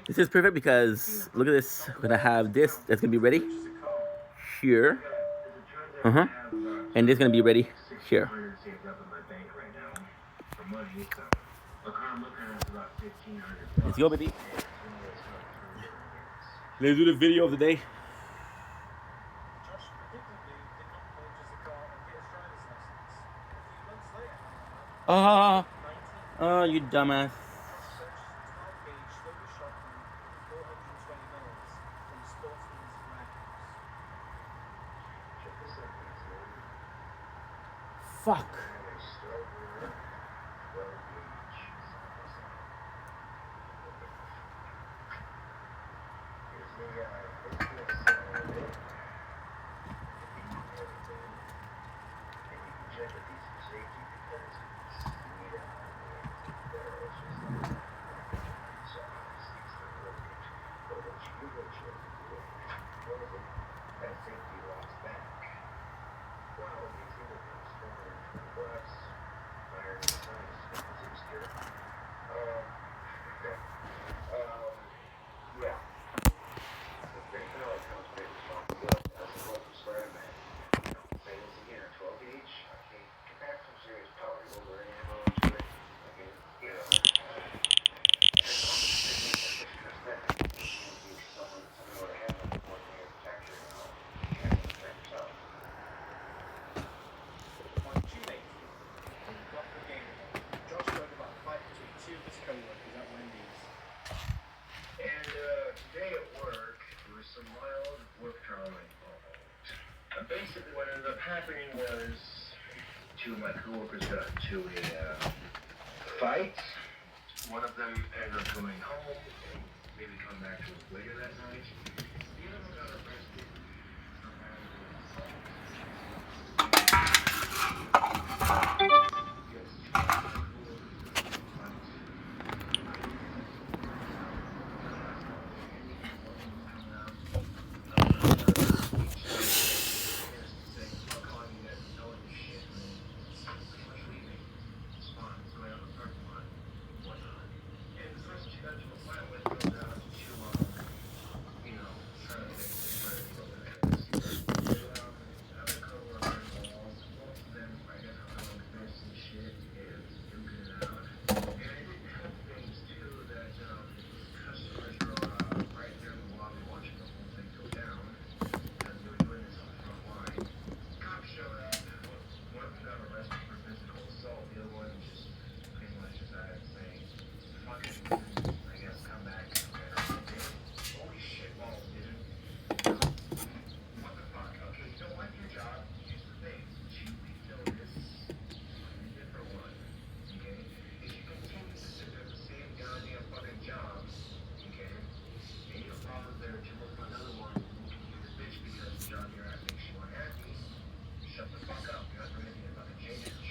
This is perfect because look at this. We're gonna have this that's gonna be ready here. And this is gonna be ready here. Let's go, baby. Let's do the video of the day. You dumbass. Fuck. Basically, what ended up happening was two of my coworkers got into a fight. One of them ended up going home and maybe coming back to us later that night. The other one got arrested for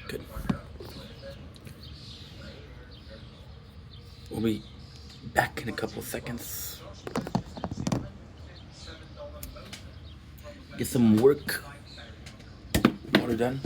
Good. We'll be back in a couple seconds. Get some work. Water done.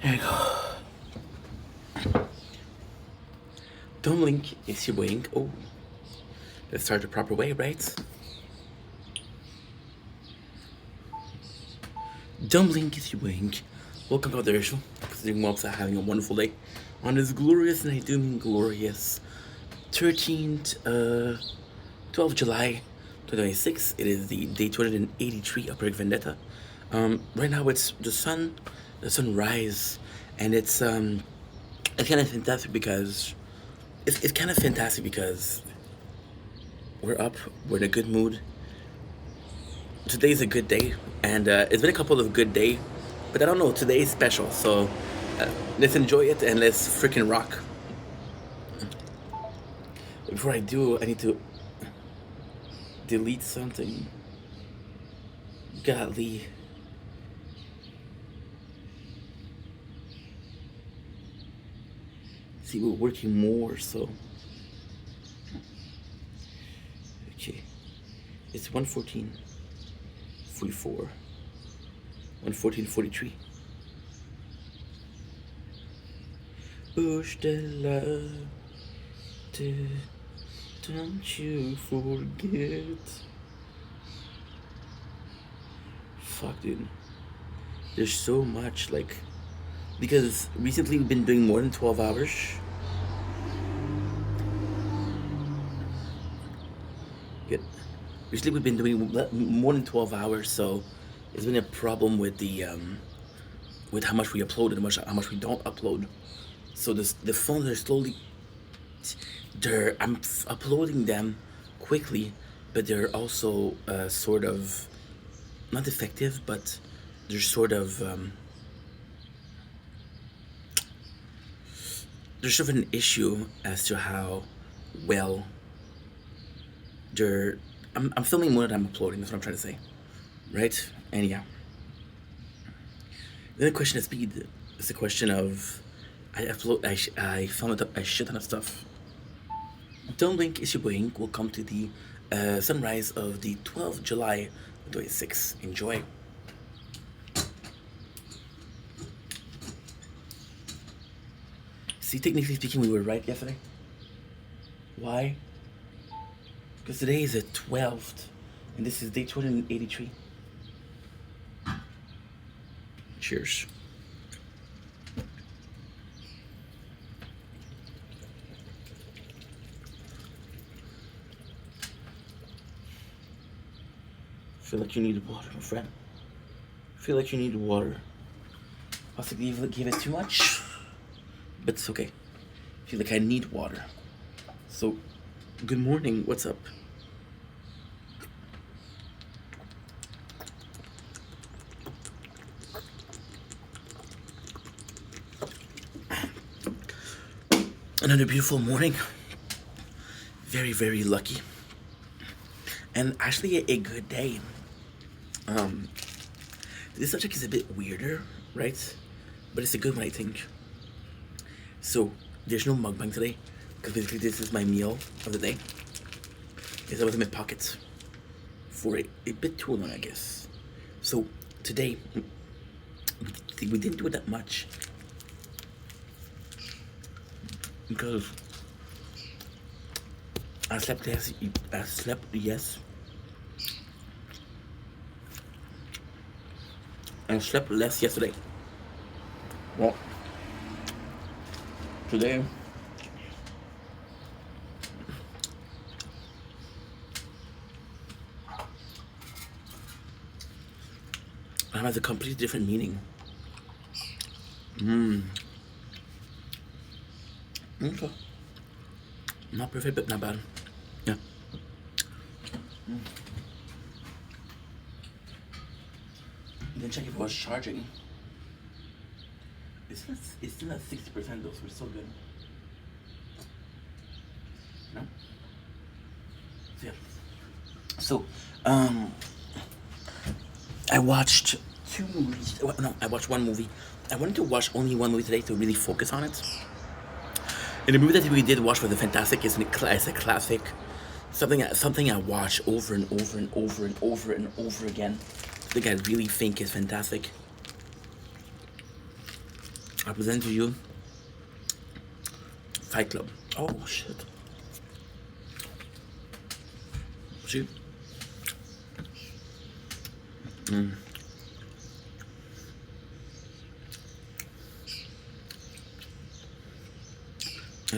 There you go. Don't blink if you're waiting. Oh, let's start the proper way, right? Don't blink if you wink. Welcome to the show. Considering well, having a wonderful day on this glorious, and I do mean glorious, 13th, 12th July 2026. It is the day 283 of Project Vendetta. Right now it's the sunrise, and it's kind of fantastic because it's kind of fantastic because we're up, we're in a good mood. Today's a good day, and it's been a couple of good days, but I don't know, today is special, so let's enjoy it and let's freaking rock. Before I do, I need to delete something. Golly. See, we're working more, so. Okay. It's 1:14:44. 1:14:43. Push the love to, don't you forget. Fuck, dude. There's so much, like, because recently we've been doing more than 12 hours. Good. Recently we've been doing more than 12 hours, so it's been a problem with the with how much we upload and how much we don't upload. So the phones are slowly, I'm uploading them quickly, but they're also sort of not effective, but they're sort of there's sort of an issue as to how well they're. I'm filming more than I'm uploading. That's what I'm trying to say, right? And yeah. Then the question of speed is the question of I filmed up a shit ton of stuff. Don't blink, is your blink. We'll come to the sunrise of the 12th July 2026. Enjoy. See, technically speaking, we were right yesterday. Why? Because today is the 12th, and this is day 283. Cheers. Feel like you need water, my friend. Feel like you need water. Possibly gave it too much, but it's okay. Feel like I need water. So, good morning. What's up? Another beautiful morning. Very, very lucky. And actually a good day. This subject is a bit weirder, right? But it's a good one, I think. So, there's no mukbang today, because basically this is my meal of the day. Because I was in my pockets for a bit too long, I guess. So, today, we didn't do it that much. Because I slept yes. I slept less yesterday. Well, today it has a completely different meaning. Okay. Not perfect, but not bad. Yeah. Then check if it was charging. It's still at 60% though, so we're still good. No? So yeah. So, I watched 2 movies. No, I watched 1 movie. I wanted to watch only 1 movie today to really focus on it. And the movie that we did watch was fantastic. It's a classic. Something I watch over and over and over and over and over again. Something I really think is fantastic. I present to you Fight Club. Oh shit. See?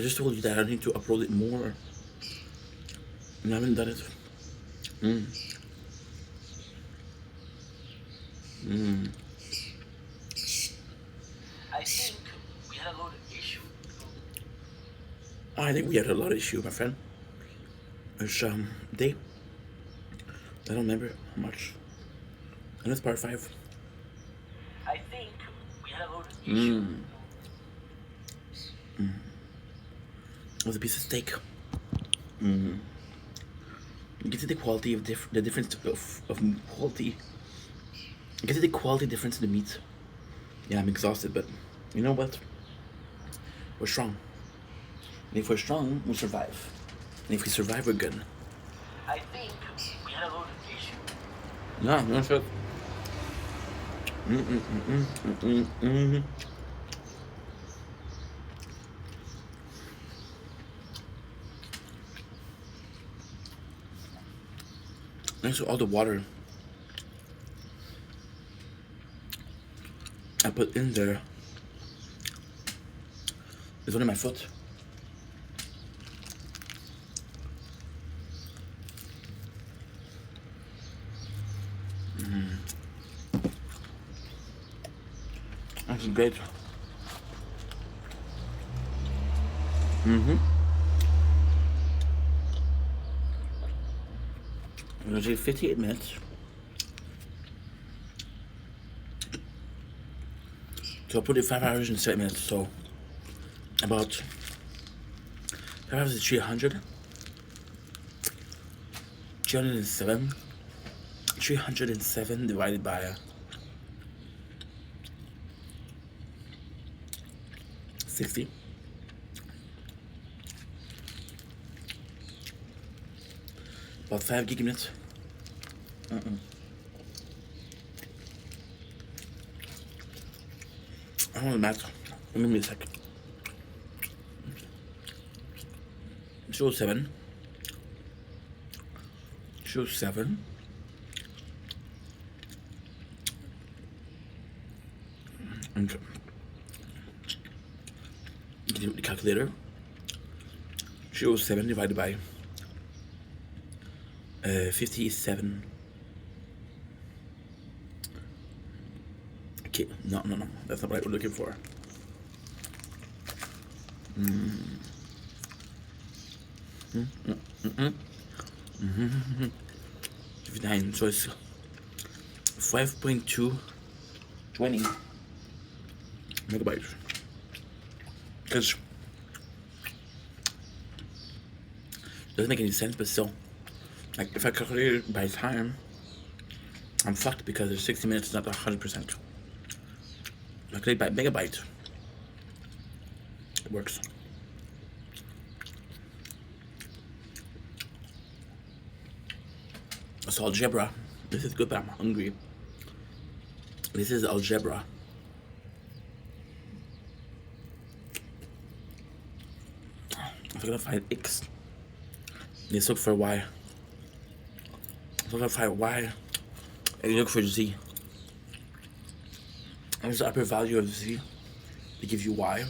just told you that I need to upload it more. And I haven't done it. Mm. Mm. I think we had a lot of issue. I think we had a lot of issue, my friend. It's day. I don't remember how much. And it's part 5. I think we had a lot of issue. It was a piece of steak. You can see the quality of the difference of quality. You can see the quality difference in the meat. Yeah, I'm exhausted, but you know what? We're strong. And if we're strong, we'll survive. And if we survive, we're good. I think we had a lot of issue. No, no shit. Next to all the water I put in there is under my foot. That's great. It'll take 58 minutes. So I'll put it 5 hours and 7 minutes. So about 5 hours is 300. 307. 307 divided by 60. About 5 gig minutes. I don't know the math. Give me a sec. 07. 07. And you can do the calculator. 07 divided by 57. Okay, no, that's not what we're looking for. 59, so it's 5.220 megabytes. Because it doesn't make any sense, but still, like if I calculate it by time, I'm fucked because there's 60 minutes is not 100%. Calculate by megabyte, it works. So algebra, this is good, but I'm hungry. This is algebra. If I'm gonna find x, let's look for y. If I'm gonna find y, and look for z. And the upper value of z to give you y.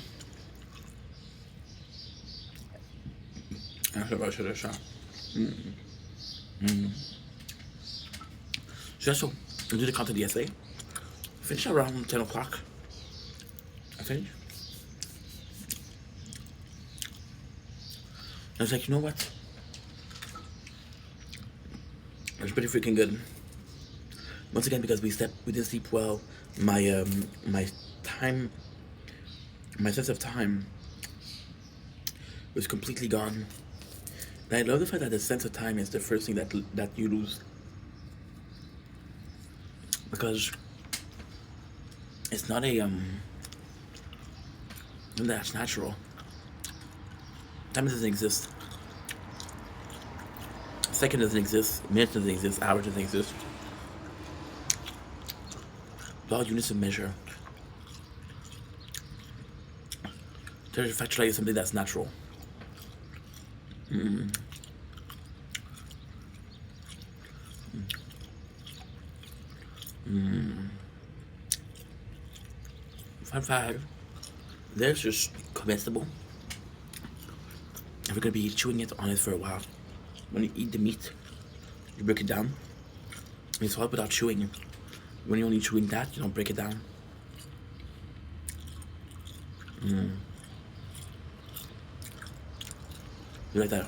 That's what I should have shot. So I do the content yesterday. Finish around 10 o'clock. I finish. I was like, you know what? It's pretty freaking good. Once again, because we didn't sleep well. My sense of time was completely gone. And I love the fact that the sense of time is the first thing that you lose. Because it's not that's natural. Time doesn't exist. Second doesn't exist. Minute doesn't exist. Hour doesn't exist. All units of measure. To factualize something that's natural. 5. There's just comestible. we're gonna be chewing it on it for a while. When you eat the meat, you break it down. It's hard without chewing. When you're only chewing that, you don't break it down. You like that?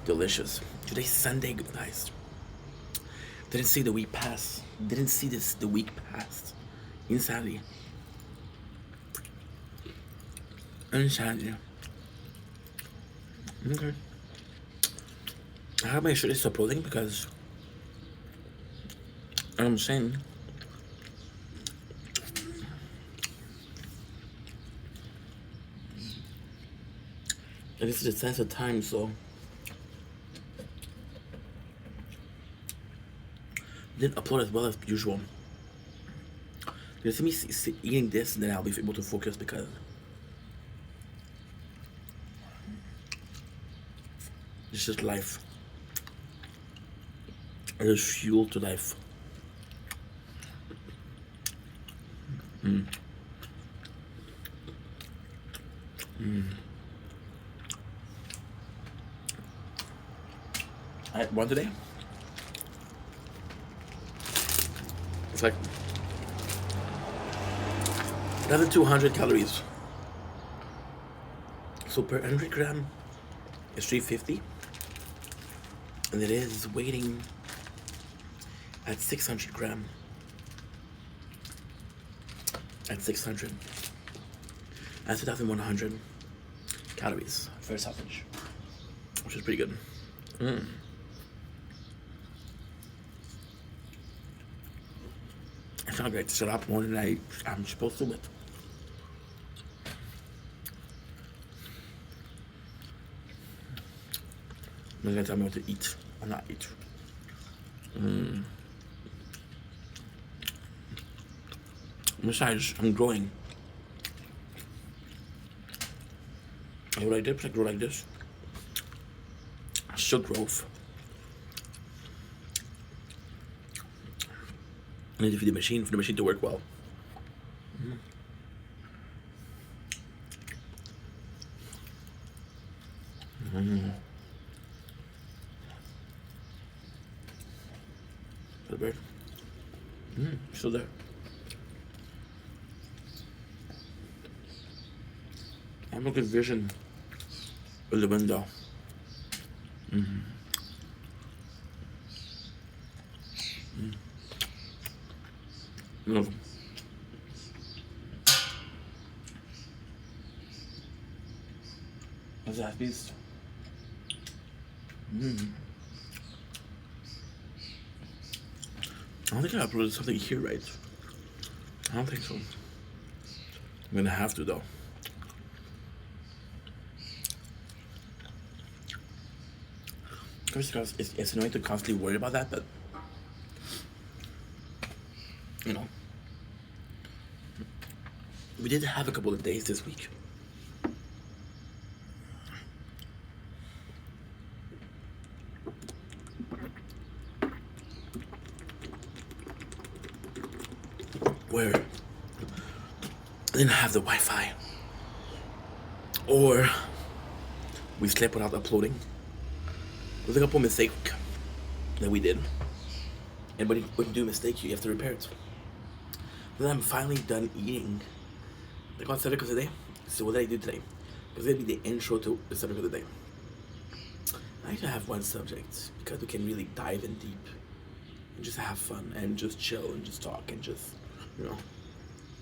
Delicious. Today's Sunday, guys. Didn't see the week pass. Didn't see this the week passed. Insanity. Insanity. Okay. I have to make sure it's uploading because I'm saying and this is the sense of time, so didn't upload as well as usual. You see me eating this, and then I'll be able to focus because it's just life. It is fuel to life. I had one today. It's like another 200 calories. So per 100 gram is 350, and it is weighting at 600 gram. At 600, that's 2,100 calories for a sausage, which is pretty good. I feel like I shut up more than I'm supposed to with. You're gonna tell me what to eat or not eat. Besides, I'm growing. I grow like this, I grow like this. Still growth. I need to feed the machine for the machine to work well. The bird. Still there. I have a good vision of the window. No. What's that beast? I don't think I uploaded something here, right? I don't think so. I'm gonna have to though. Because it's annoying to constantly worry about that, but you know, we did have a couple of days this week. Where I didn't have the Wi-Fi, or we slept without uploading. It was a couple mistakes that we did, and when you do a mistake, you have to repair it. Then I'm finally done eating the subject of the day. So what did I do today? It's gonna be the intro to the subject of the day. I like to have one subject because we can really dive in deep and just have fun and just chill and just talk and just, you know,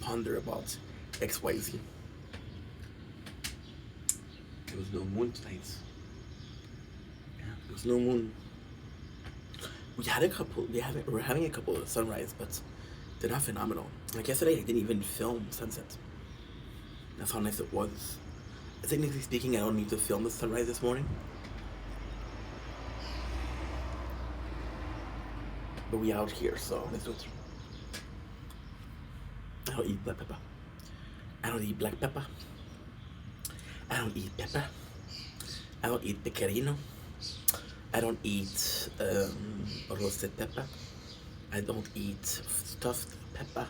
ponder about XYZ. There was no moon tonight. Yeah, there was no moon. We're having a couple of sunrise, but they're not phenomenal. Like yesterday, I didn't even film sunset. That's how nice it was. Technically speaking, I don't need to film the sunrise this morning. But we out here, so let's do it. I don't eat black pepper. I don't eat black pepper. I don't eat pepper. I don't eat pecorino. I don't eat roasted pepper. I don't eat stuffed pepper.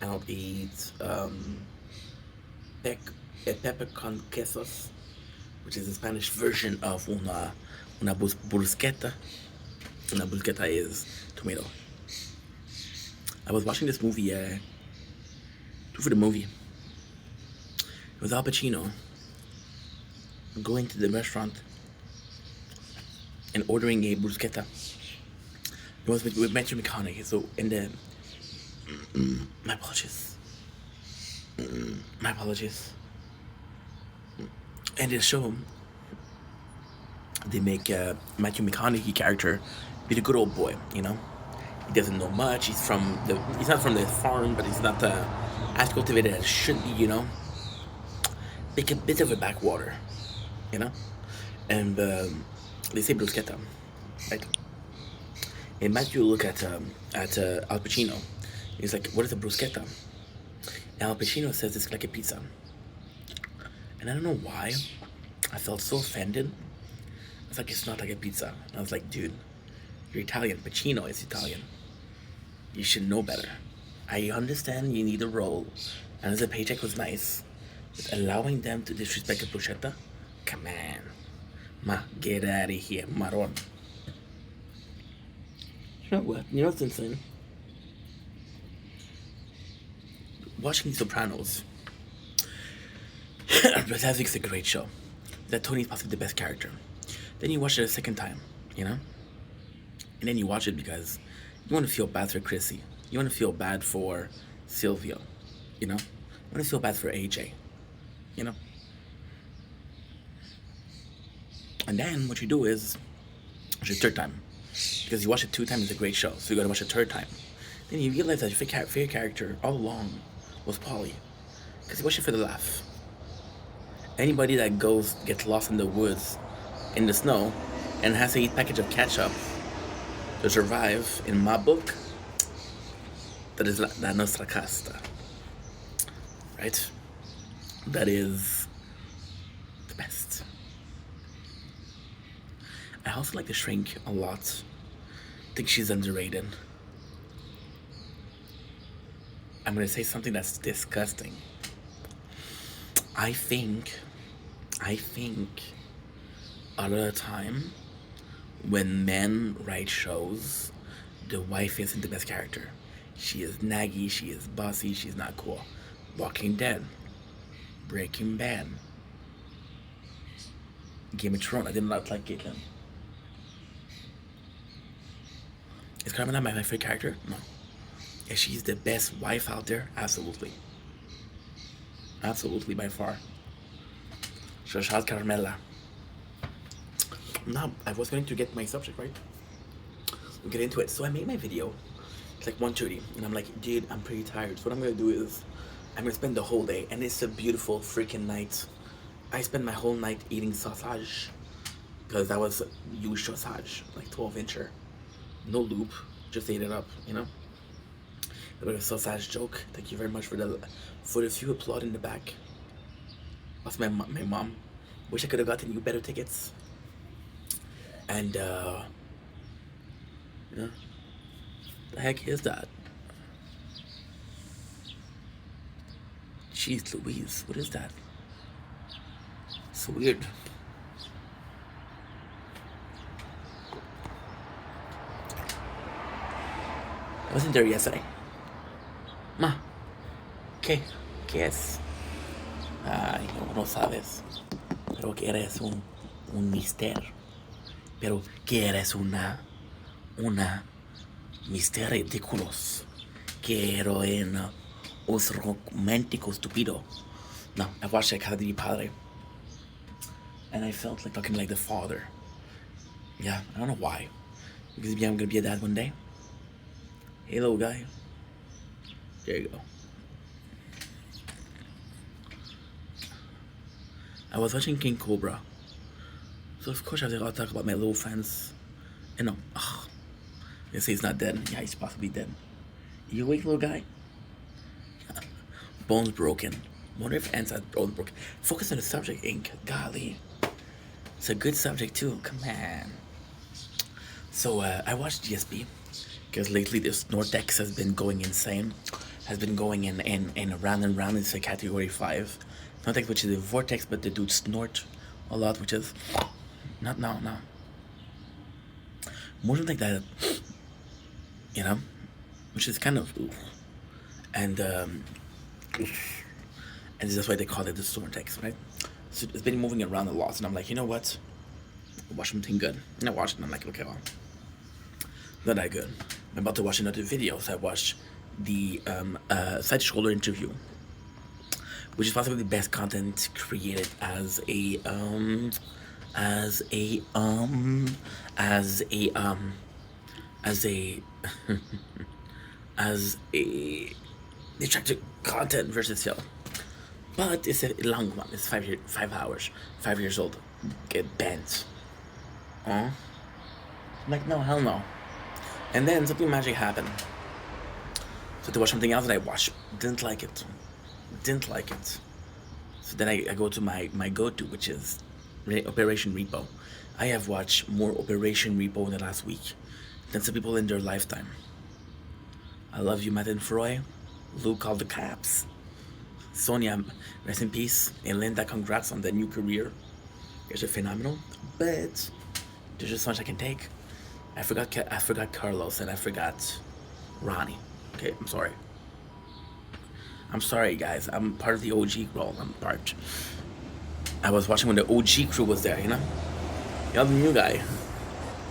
I don't eat pepper con quesos, which is the Spanish version of una bruschetta. Una bruschetta is tomato. I was watching this movie, for the movie. It was Al Pacino going to the restaurant and ordering a bruschetta. It was with Matthew McConaughey. So in the my apologies. My apologies. And in the show, they make Matthew McConaughey character be the good old boy. You know, he doesn't know much. He's not from the farm, but he's not as cultivated as should be. You know, like a bit of a backwater. You know, and they say bruschetta, right? And Matthew look at Al Pacino. He's like, "What is a bruschetta?" And Al Pacino says it's like a pizza. And I don't know why I felt so offended. I was like, "It's not like a pizza." And I was like, "Dude, you're Italian. Pacino is Italian. You should know better. I understand you need a role, and the paycheck was nice, but allowing them to disrespect a bruschetta? Come on. Ma, get out of here, maron." You know what? You know what's insane? Watching The Sopranos. It's a great show. That Tony's possibly the best character. Then you watch it a second time, you know? And then you watch it because you want to feel bad for Chrissy. You want to feel bad for Silvio, you know? You want to feel bad for AJ, you know? And then what you do is, watch it a third time. Because you watch it 2 times, it's a great show. So you gotta watch it a third time. Then you realize that your favorite character all along was Polly. Because you watch it for the laugh. Anybody that gets lost in the woods, in the snow, and has to eat a package of ketchup to survive, in my book, that is la nostra casta. Right? That is the best. I also like the shrink a lot. I think she's underrated. I'm gonna say something that's disgusting. I think a lot of the time when men write shows, the wife isn't the best character. She is naggy, she is bossy, she's not cool. Walking Dead, Breaking Bad, Game of Thrones. I did not like Caitlyn. Is Carmela my favorite character? No. Is she the best wife out there? Absolutely. Absolutely, by far. So shout out Carmela. Now, I was going to get my subject, right? We'll get into it. So I made my video. It's like 1:30. And I'm like, dude, I'm pretty tired. So what I'm going to do is, I'm going to spend the whole day. And it's a beautiful freaking night. I spent my whole night eating sausage. Because that was huge sausage. Like 12-incher. No loop. Just ate it up, you know? A little sausage joke. Thank you very much for the few applaud in the back. That's my mom. Wish I could have gotten you better tickets. And you know, the heck is that? Jeez Louise, what is that? So weird. I wasn't there yesterday. Ma, ¿qué es? Ay, no sabes. Pero que eres un mister. Pero que eres una mister ridiculous. Que heroína. Os romántico estúpido. No, I watched it Casa de mi Padre. And I felt like talking like the father. Yeah, I don't know why. Because maybe I'm gonna be a dad one day. Hey, little guy. There you go. I was watching King Cobra. So of course I was going to talk about my little friends. And no, they say he's not dead. Yeah, he's possibly dead. You awake, little guy? Bones broken. Wonder if ants had bones broken. Focus on the subject, Ink. Golly. It's a good subject too. Come on. So I watched GSP. Because lately this Nortex has been going insane. Has been going in round and round. It's a category 5. Not like which is a vortex, but the dude snort a lot, which is not now. More like that, you know, which is kind of oof. And that's why they call it the vortex, right? So it's been moving around a lot, and I'm like, you know what? Watch something good. And I watched it, and I'm like, okay, well, not that good. I'm about to watch another video, so I watched the side shoulder interview, which is possibly the best content created as a as a as a as a detractor content versus film. But it's a long one. It's 5 hours. 5 years old. Get banned. I'm like, no, hell no. And then something magic happened. So to watch something else that I watched. Didn't like it. So then I go to my go-to, which is Operation Repo. I have watched more Operation Repo in the last week than some people in their lifetime. I love you, Matt and Froy. Luke called the cops. Sonia, rest in peace. And Linda, congrats on the new career. You're phenomenal. But there's just so much I can take. I forgot Carlos and I forgot Ronnie. Okay, I'm sorry. I'm sorry, guys. I'm part of the OG role. I was watching when the OG crew was there, you know? You're the new guy.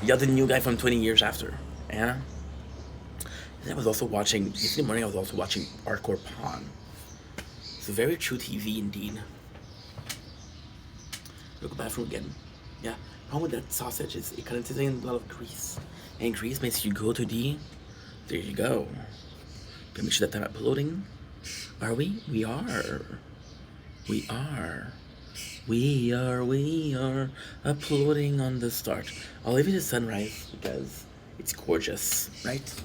You're the new guy from 20 years after, you know? And I was also watching, yesterday morning I was also watching Hardcore Pawn. It's a very true TV indeed. Look at the bathroom again. Yeah, the problem with that sausage is it contains a lot of grease. And grease makes you go to the... There you go. Gotta make sure that they're uploading. Are we? We are. We are uploading on the start. I'll leave it to sunrise because it's gorgeous, right?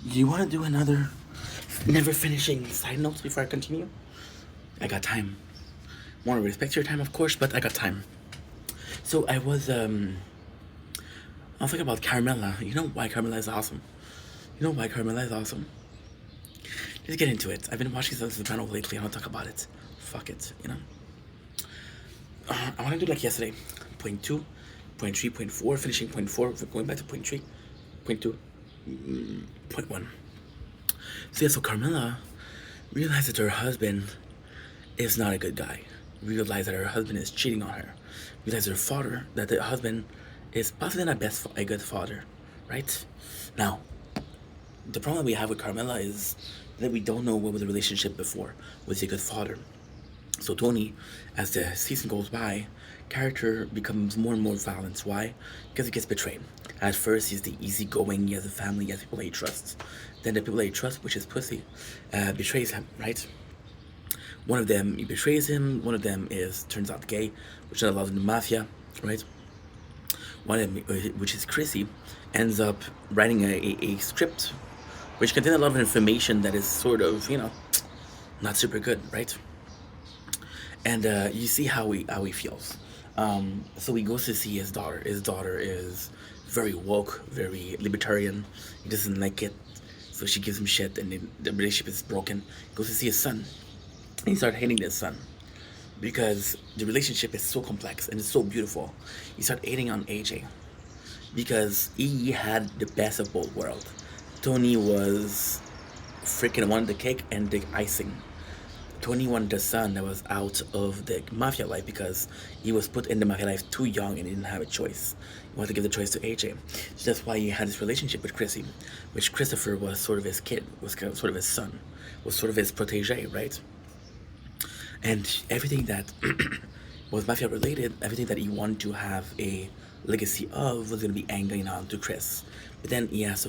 Do you want to do another never finishing side notes before I continue? I got time. Want to respect your time, of course, but I got time. So I was thinking about Carmela. You know why Carmela is awesome? let's get into it. I've been watching The Sopranos lately. I want to talk about it. Fuck it, you know. I want to do like yesterday. Point 2, point 3, point 4, finishing point 4, going back to point 3, point 2, point 1. So yeah, so Carmela realized that her husband is not a good guy. Realized that her husband is cheating on her. Realized that the husband is possibly not a good father, right? Now, the problem we have with Carmela is that we don't know what was the relationship before. Was he a good father? So Tony, as the season goes by, character becomes more and more violent. Why? Because he gets betrayed. At first, he's the easygoing, he has a family, he has people that he trusts. Then the people that he trusts, which is pussy, betrays him, right? One of them, he betrays him. One of them turns out gay, which allows him to mafia, right? One of them, which is Chrissy, ends up writing a script which contains a lot of information that is sort of, not super good, right? And you see how he feels. So he goes to see his daughter. His daughter is very woke, very libertarian. He doesn't like it, so she gives him shit, and the relationship is broken. He goes to see his son, and he starts hating his son because the relationship is so complex and it's so beautiful. He started hating on AJ because he had the best of both worlds. Tony was freaking wanted the cake and the icing. Tony wanted a son that was out of the mafia life because he was put in the mafia life too young and he didn't have a choice. He wanted to give the choice to AJ. So that's why he had this relationship with Chrissy, which Christopher was sort of his kid, was kind of sort of his son, was sort of his protege, right? And everything that was mafia related, everything that he wanted to have a legacy of was going to be angling on to Chris. But then he has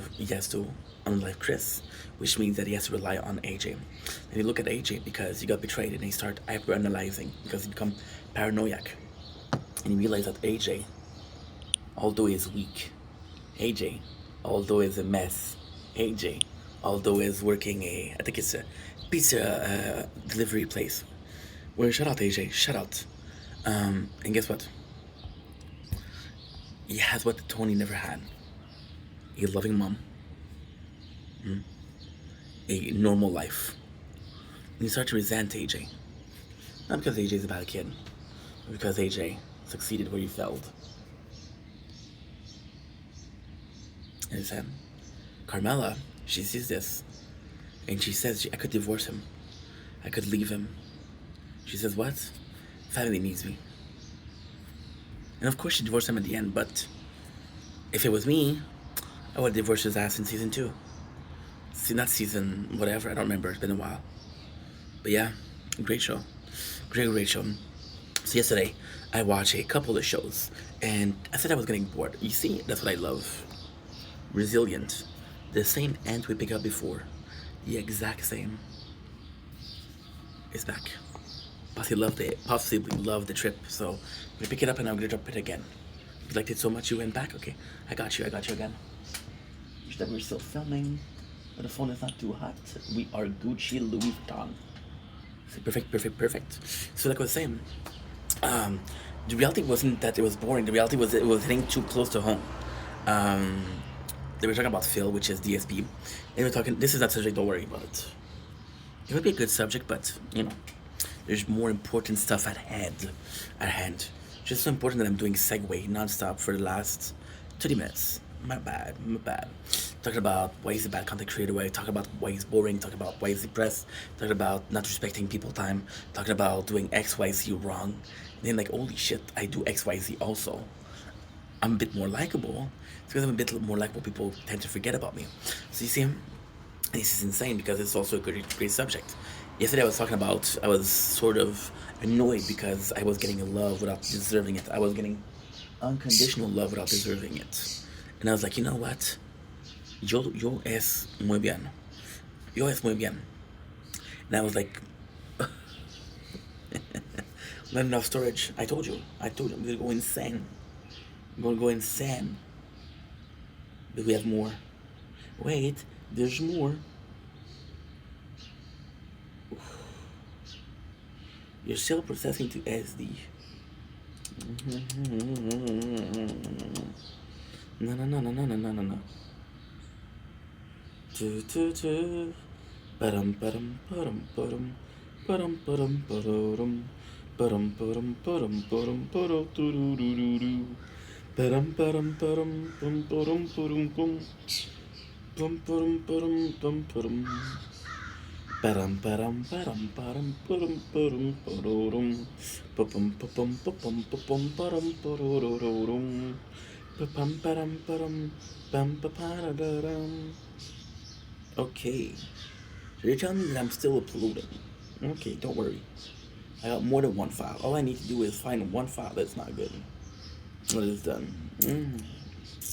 to unlife Chris, which means that he has to rely on AJ. And you look at AJ because he got betrayed and he started hyper-analyzing because he become paranoid. And you realize that AJ, although he's weak, AJ, although he's a mess, AJ, although he's working I think it's a pizza delivery place. Well, shout out AJ, shout out. And guess what? He has what Tony never had. A loving mom. A normal life. And you start to resent AJ. Not because AJ's a bad kid, but because AJ succeeded where you failed. And then Carmela, she sees this, and she says, I could divorce him. I could leave him. She says, what? Family needs me. And of course she divorced him at the end, but if it was me, I would have divorced his ass in season 2. See, not season whatever, I don't remember, it's been a while. But yeah, great show. Great show. So yesterday, I watched a couple of shows, and I said I was getting bored. You see, that's what I love. Resilient. The same ant we picked up before. The exact same. It's back. Possibly love the trip, so we pick it up and I'm gonna drop it again. You liked it so much you went back? Okay, I got you again. Wish that we were still filming, but the phone is not too hot. We are Gucci Louis Vuitton. Perfect. So like I was saying, the reality wasn't that it was boring. The reality was that it was hitting too close to home. They were talking about Phil, which is DSP. And they were talking, this is not subject, don't worry about it. It would be a good subject, but, there's more important stuff at hand. Just so important that I'm doing segue nonstop for the last 30 minutes. My bad. Talking about why he's a bad content creator, talking about why he's boring, talking about why he's depressed, talking about not respecting people time, talking about doing XYZ wrong. And then like, holy shit, I do XYZ also. I'm a bit more likable. It's because I'm a bit more likable, people tend to forget about me. So you see, this is insane because it's also a great subject. Yesterday I was sort of annoyed because I was getting love without deserving it. I was getting unconditional love without deserving it. And I was like, you know what? Yo es muy bien. And I was like, not enough storage. I told you, I'm gonna go insane. But we have more. Wait, there's more. You're still processing to SD. No. Ba-dum ba-dum ba-dum ba-dum ba-dum ba-dum ba-dum ba-dum ba-dum ba-dum ba-dum ba-dum doo-doo-doo-doo-doo. Ba-dum ba-dum ba-dum bum ba-dum ba-dum bum bum ba-dum ba-dum bum ba-dum. Ba-dum ba-dum ba-dum ba-dum ba-dum ba-dum ba-dum ba-bum ba-bum ba-bum ba-bum ba-dum ba-doo-doo-doo-dum. Ba-bum ba-dum ba-dum bum ba-ba-da-da-dum. Okay. So you're telling me that I'm still uploading. Okay, don't worry. I got more than one file. All I need to do is find one file that's not good. What is done? Mm.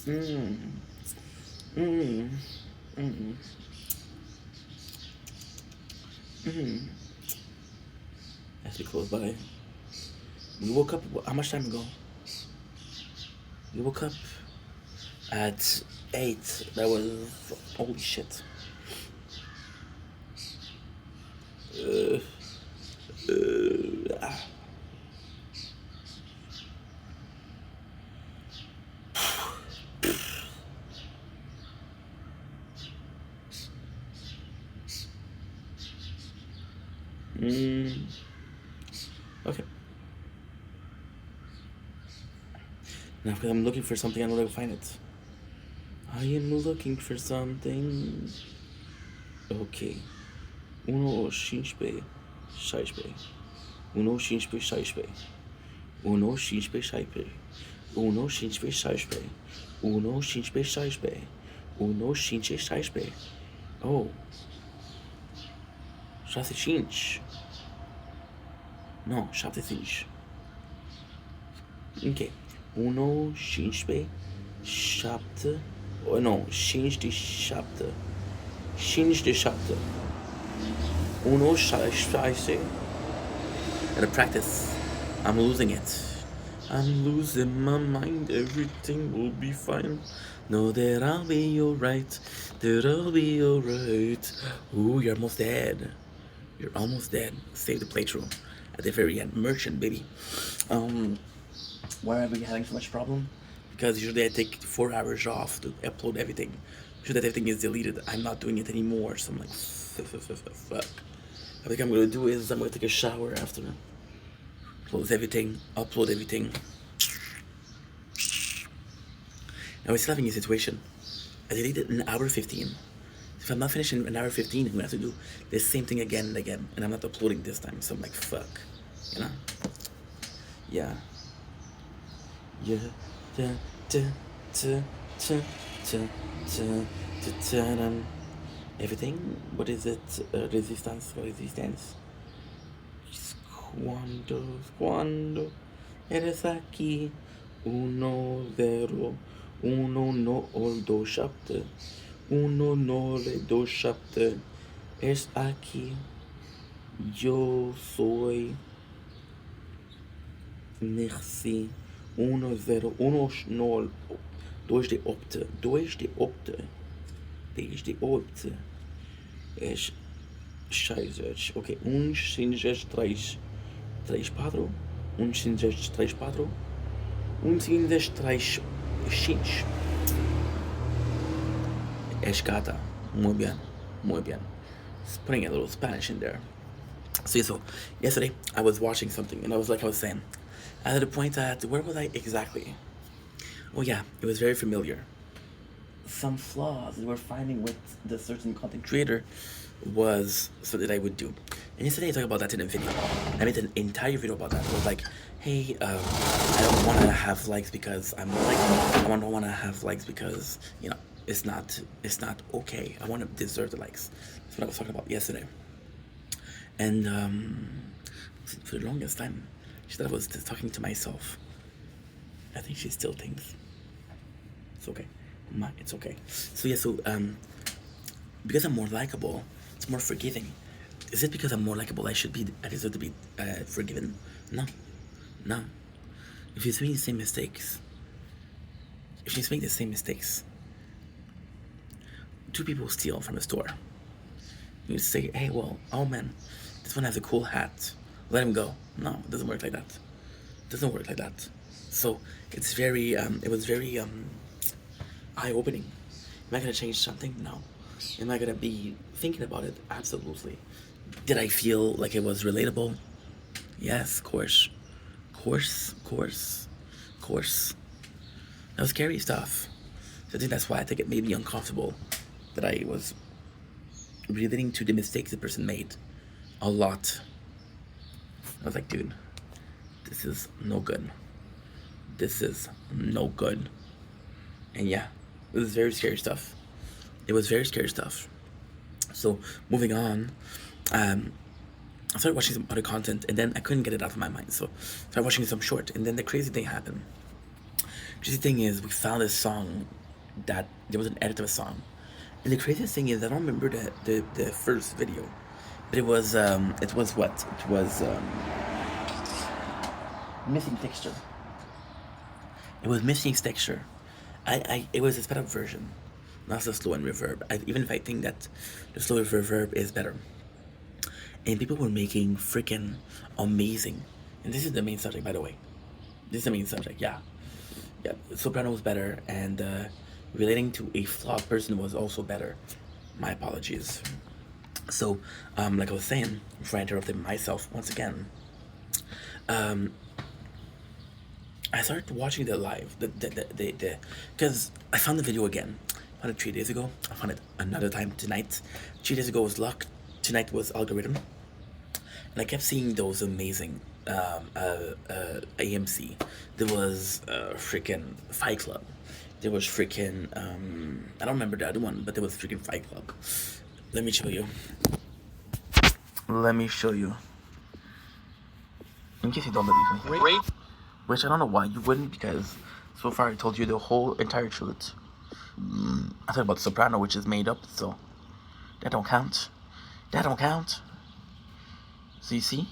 Mm. Mm. Mm. Mm. Has to be close by. We woke up. How much time ago? We woke up at 8. That was holy shit. Uh, ah. Mm. Okay. Now, because I'm looking for something, I know where to find it. I am looking for something. Okay. Uno cinque seipe. Uno cinque seipe. Uno cinque seipe. Uno cinque seipe. Uno cinque seipe. Uno cinque seipe. Oh. Șase cinci. No, 75. Ok. Uno cinque șapte. Oh, no, 57. 57. Uno șase. Gotta practice. I'm losing it. I'm losing my mind. Everything will be fine. Know that I'll be alright. That I'll be alright. Ooh, you're almost dead. You're almost dead. Save the playthrough at the very end. Merchant, baby. Why are we having so much problem? Because usually I take 4 hours off to upload everything. Sure that everything is deleted. I'm not doing it anymore. So I'm like, fuck. I think I'm gonna do is I'm gonna take a shower after. Close everything, upload everything. Now we're still having a situation. I deleted an hour 15. If I'm not finishing an hour 15, I'm gonna have to do the same thing again and again. And I'm not uploading this time, so I'm like, fuck. You know? Yeah. Yeah. Da, da, da, da, da, da, da, da. Everything? What is it? Resistance? Cuando eres aquí, 1-0, 1-0-2-7, 1-0-2-7, es aquí, yo soy, merci, 1-0, 1-0, 2-8, 2-8, 2-8, es 6, ok, 1-5-3, 3-4, 1-5-3-4, 1-5-3-5. Escata. Muy bien. Muy bien. Just putting a little Spanish in there. So yesterday I was watching something and I was saying, at the point that, where was I exactly? Oh yeah, it was very familiar. Some flaws we were finding with the certain content creator was so that I would do. And yesterday I talked about that in a video. I made an entire video about that. It was like, hey, I don't want to have likes because I'm like, I don't want to have likes because, you know, it's not okay. I want to deserve the likes. That's what I was talking about yesterday. And for the longest time, she thought I was just talking to myself. I think she still thinks it's okay. It's okay. So yeah, because I'm more likable, it's more forgiving. Is it because I'm more likable I deserve to be forgiven? No. If she's making the same mistakes, 2 people steal from a store. You say, hey, well, oh man, this one has a cool hat. Let him go. No, it doesn't work like that. So it's very, it was very eye-opening. Am I gonna change something? No. Am I gonna be thinking about it? Absolutely. Did I feel like it was relatable? Yes, course. Course. That was scary stuff. So I think that's why I think it made me uncomfortable. That I was relating to the mistakes the person made a lot. I was like, dude, this is no good. This is no good. And yeah, it was very scary stuff. It was very scary stuff. So moving on, I started watching some other content, and then I couldn't get it out of my mind. So I started watching some short, and then the crazy thing happened. Crazy thing is, we found this song that there was an edit of a song, and the craziest thing is, I don't remember the first video, but it was what? It was missing texture. It was missing texture. It was a sped up version, not the slow and reverb. Even if I think that the slow and reverb is better. And people were making freaking amazing. And this is the main subject, by the way. This is the main subject, yeah. Yeah, soprano was better, and relating to a flawed person was also better. My apologies. So, like I was saying, before I interrupted myself once again, I started watching the live, because I found the video again. I found it 3 days ago. I found it another time tonight. 3 days ago was luck. Tonight was algorithm. And I kept seeing those amazing AMC. There was freaking Fight Club. There was freaking I don't remember the other one, but there was freaking Fight Club. Let me show you. In case you don't believe me. Great. Which I don't know why you wouldn't, because so far I told you the whole entire truth. I talked about soprano, which is made up, so that don't count. So you see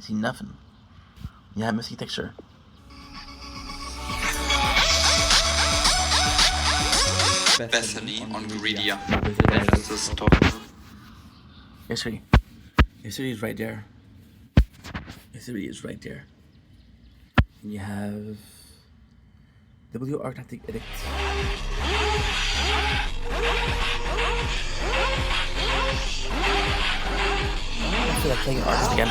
nothing. Yeah, missing texture. Bethany on Gredia. History is right there. History is right there. And you have W Arctic Edict. I feel like playing an artist again.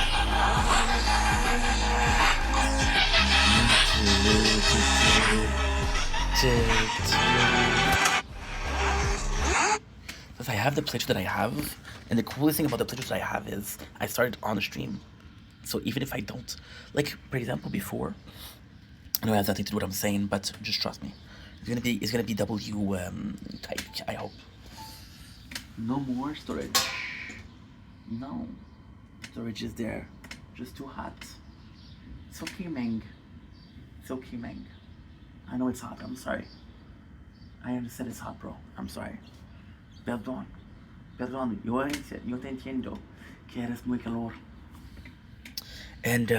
Because I have the playthrough that I have, and the coolest thing about the playthrough that I have is I started on the stream. So even if I don't, like, for example, before, I know it has nothing to do with what I'm saying, but just trust me. It's gonna be W type, I hope. No more storage. No. Storage is there. Just too hot. It's okay, Meng. I know it's hot, I'm sorry. I understand it's hot, bro. I'm sorry. Perdón, yo te entiendo que eres muy calor. And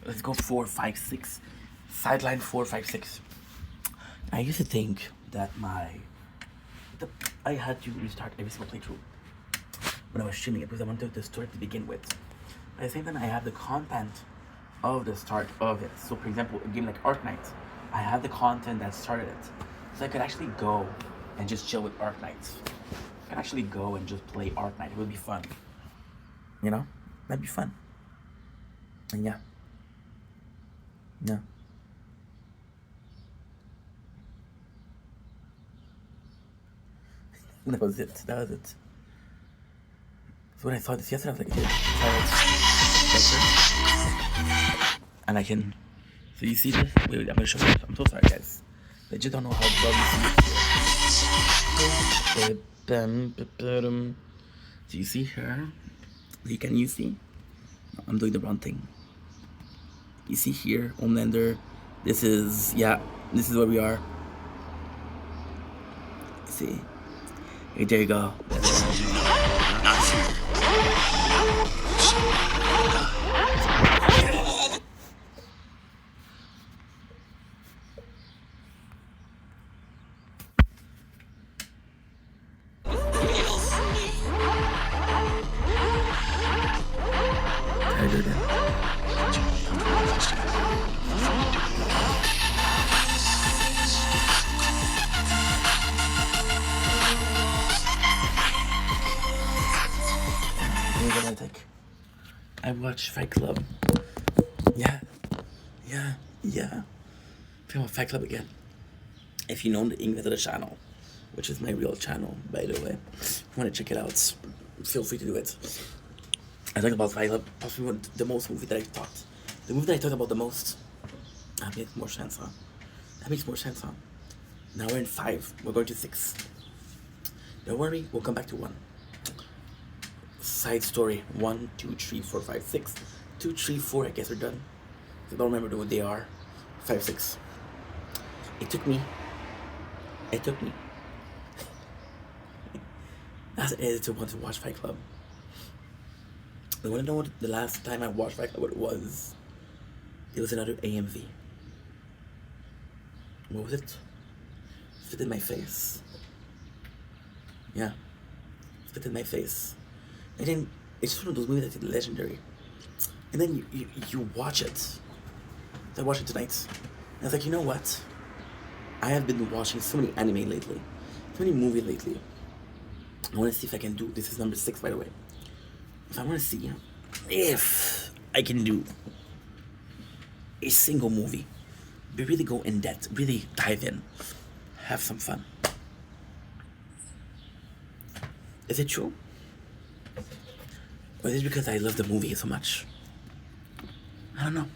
let's go 4, 5, 6. Sideline 4, 5, 6. I used to think that I had to restart every single playthrough when I was streaming it, because I wanted the story to begin with. At the same time, I have the content of the start of it. So for example, a game like Ark Knight, I have the content that started it. So I could actually go and just chill with Ark Knight. I could actually go and just play Ark Knight. It would be fun. You know? That'd be fun. And yeah. That was it. So when I saw this yesterday, I was like, and I can. So you see this? Wait, I'm gonna show you. I'm so sorry, guys. They just don't know how well you see it. So you see here? Can you see? No, I'm doing the wrong thing. You see here, Homelander. This is where we are. See? Hey, there you go. I watched Fight Club. Yeah, yeah. Talking about Fight Club again. If you know the English of the channel, which is my real channel, by the way, if you want to check it out, feel free to do it. I talk about Fight Club, possibly the most movie that I talked. The movie that I talked about the most. That makes more sense, huh? That makes more sense, huh? Now we're in 5. We're going to 6. Don't worry, we'll come back to 1. Side story 1, 2, 3, 4, 5, 6. 2, 3, 4. I guess we're done. I don't remember what they are. 5, 6. It took me. As an editor, want to watch Fight Club. I want to know what the last time I watched Fight Club what it was. It was another AMV. What was it? Fit in my face. Yeah. Fit in my face. And then it's just one of those movies that's legendary. And then you watch it. So I watched it tonight. And I was like, you know what? I have been watching so many anime lately. So many movies lately. I want to see if I can do. This is number 6, by the way. If I want to see if I can do a single movie, but really go in depth, really dive in, have some fun. Is it true? Or is it because I love the movie so much? I don't know.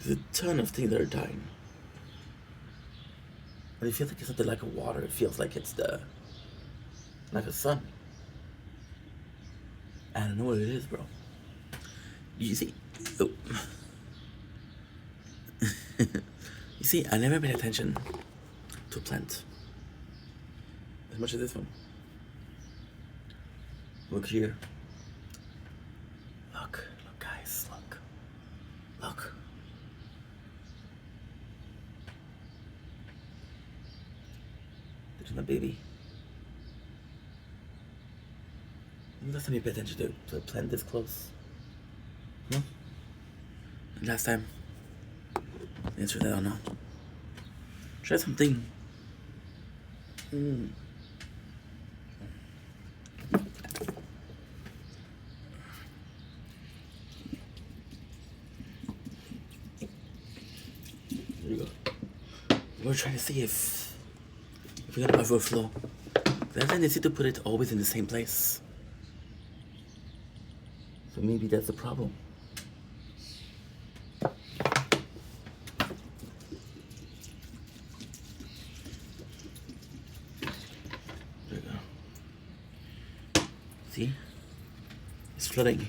There's a ton of things that are dying. But it feels like it's not the lack of water, it feels like it's the like the sun. I don't know what it is, bro. You see, oh. You see, I never paid attention to a plant as much as this one. Look here. Look, guys, look. There's my baby. When last time you paid attention to a plant this close? No? Last time? The answer to that I don't know. Try something. There you go. We're trying to see if we got overflow. But I tendency to put it always in the same place. So maybe that's the problem. There you go. See? It's flooding.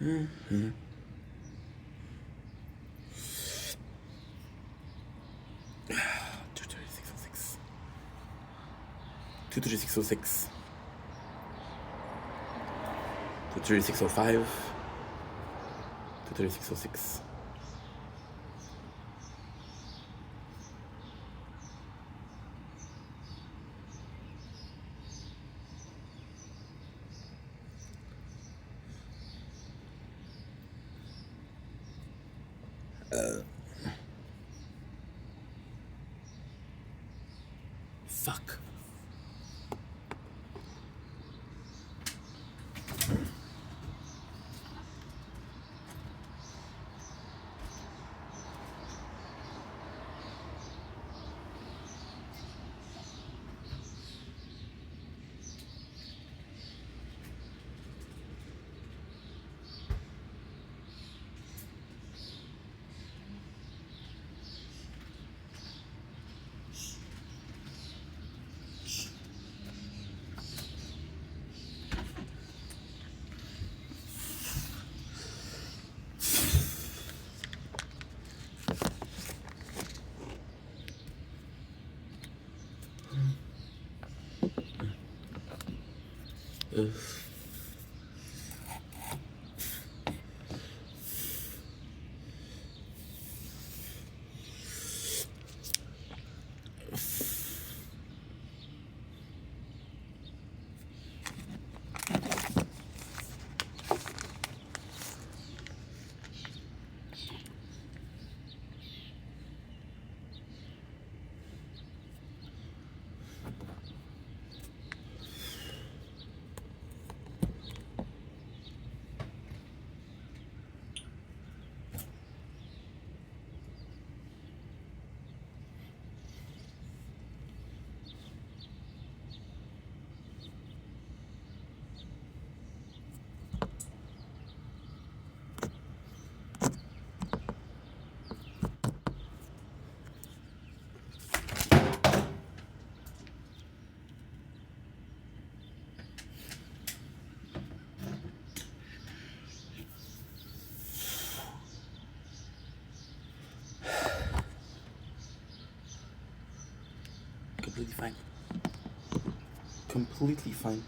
Mm-hmm. 23606. 23606. 23605. 23606. Fuck. Ugh. Completely fine. Completely fine.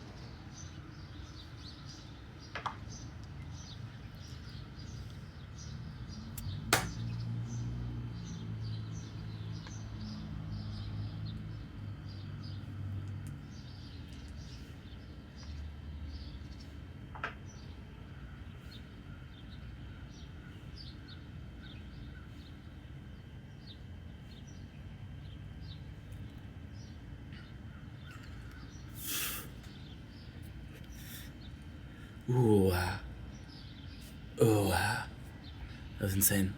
Ooh, oh, that was insane.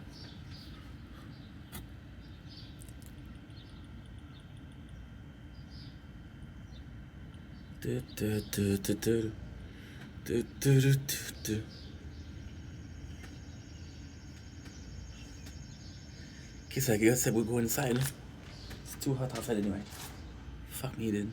Du, du, du, du, du. Du, du, du, du, du. Okay, so I guess we'll go inside. It's too hot outside anyway. Fuck me, dude.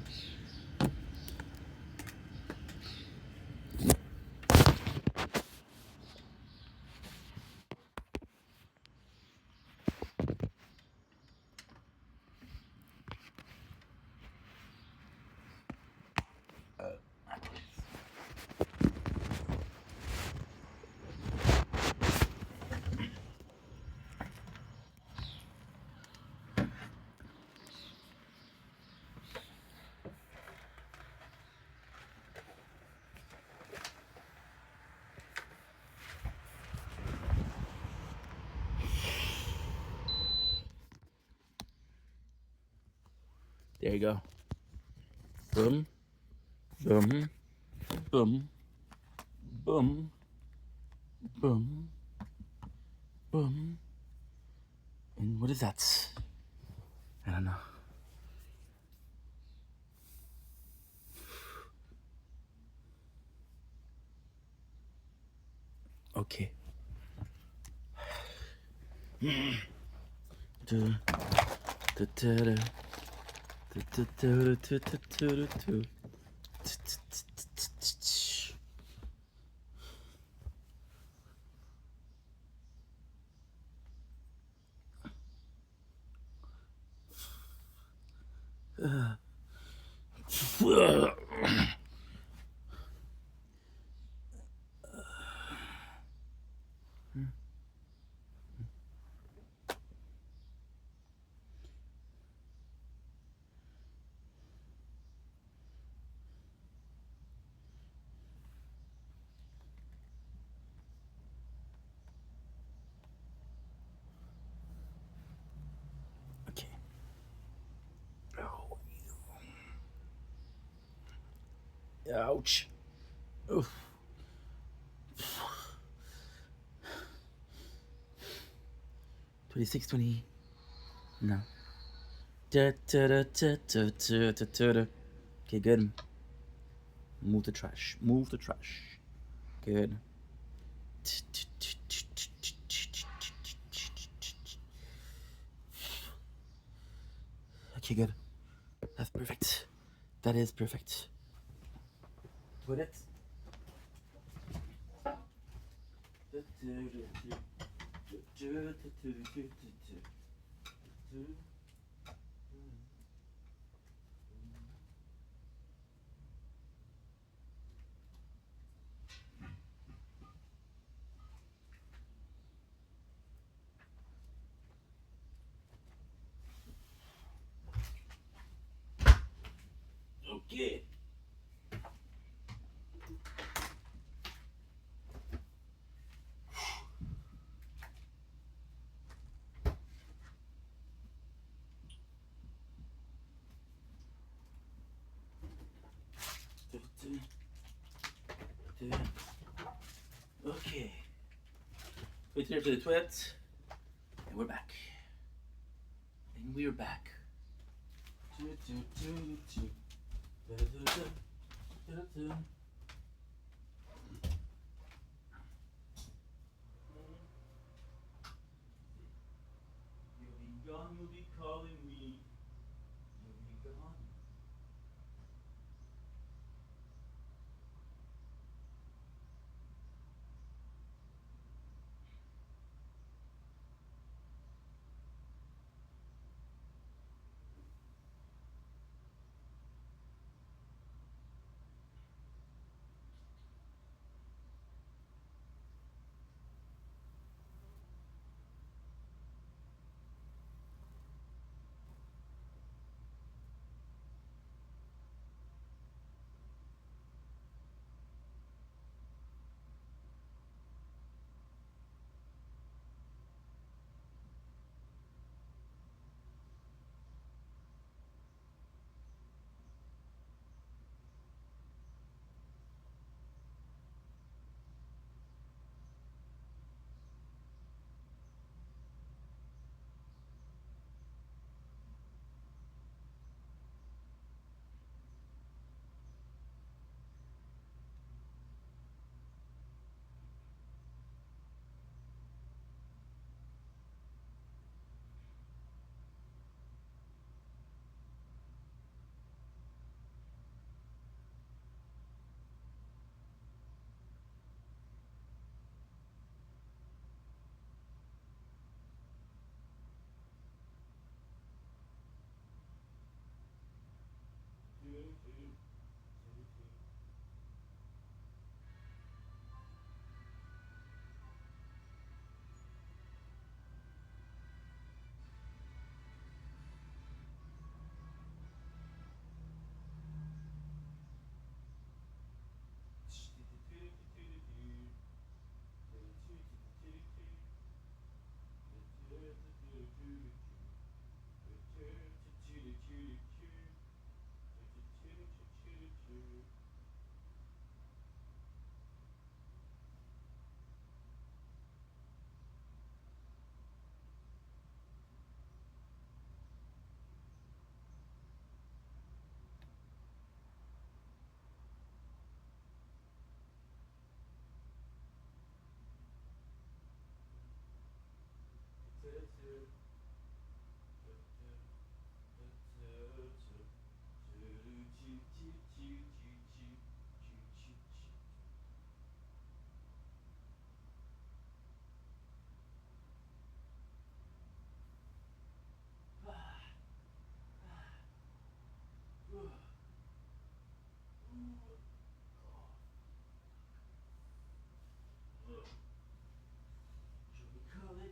There you go. Boom, boom, boom, boom, boom, boom. And what is that? I don't know. Okay. Du, du, du, du. Du, du, du, du, du, du, du, du. Okay. Oh. Ouch. Oof. 26, 20. No. Da, da, da, da, da, da, da, da, da. Okay, good. Move the trash. Move the trash. Good. Okay, good. That's perfect. That is perfect. Put it. to the toilet. And we're back. And we're back. You'll be gone, you'll be calling me. You'll be gone.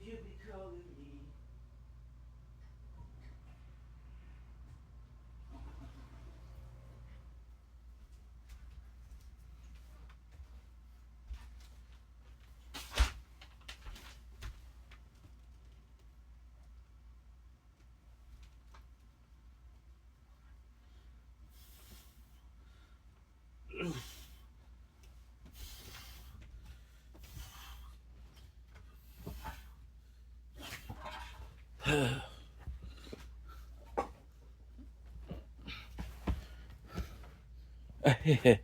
You'll be calling me. Yeah.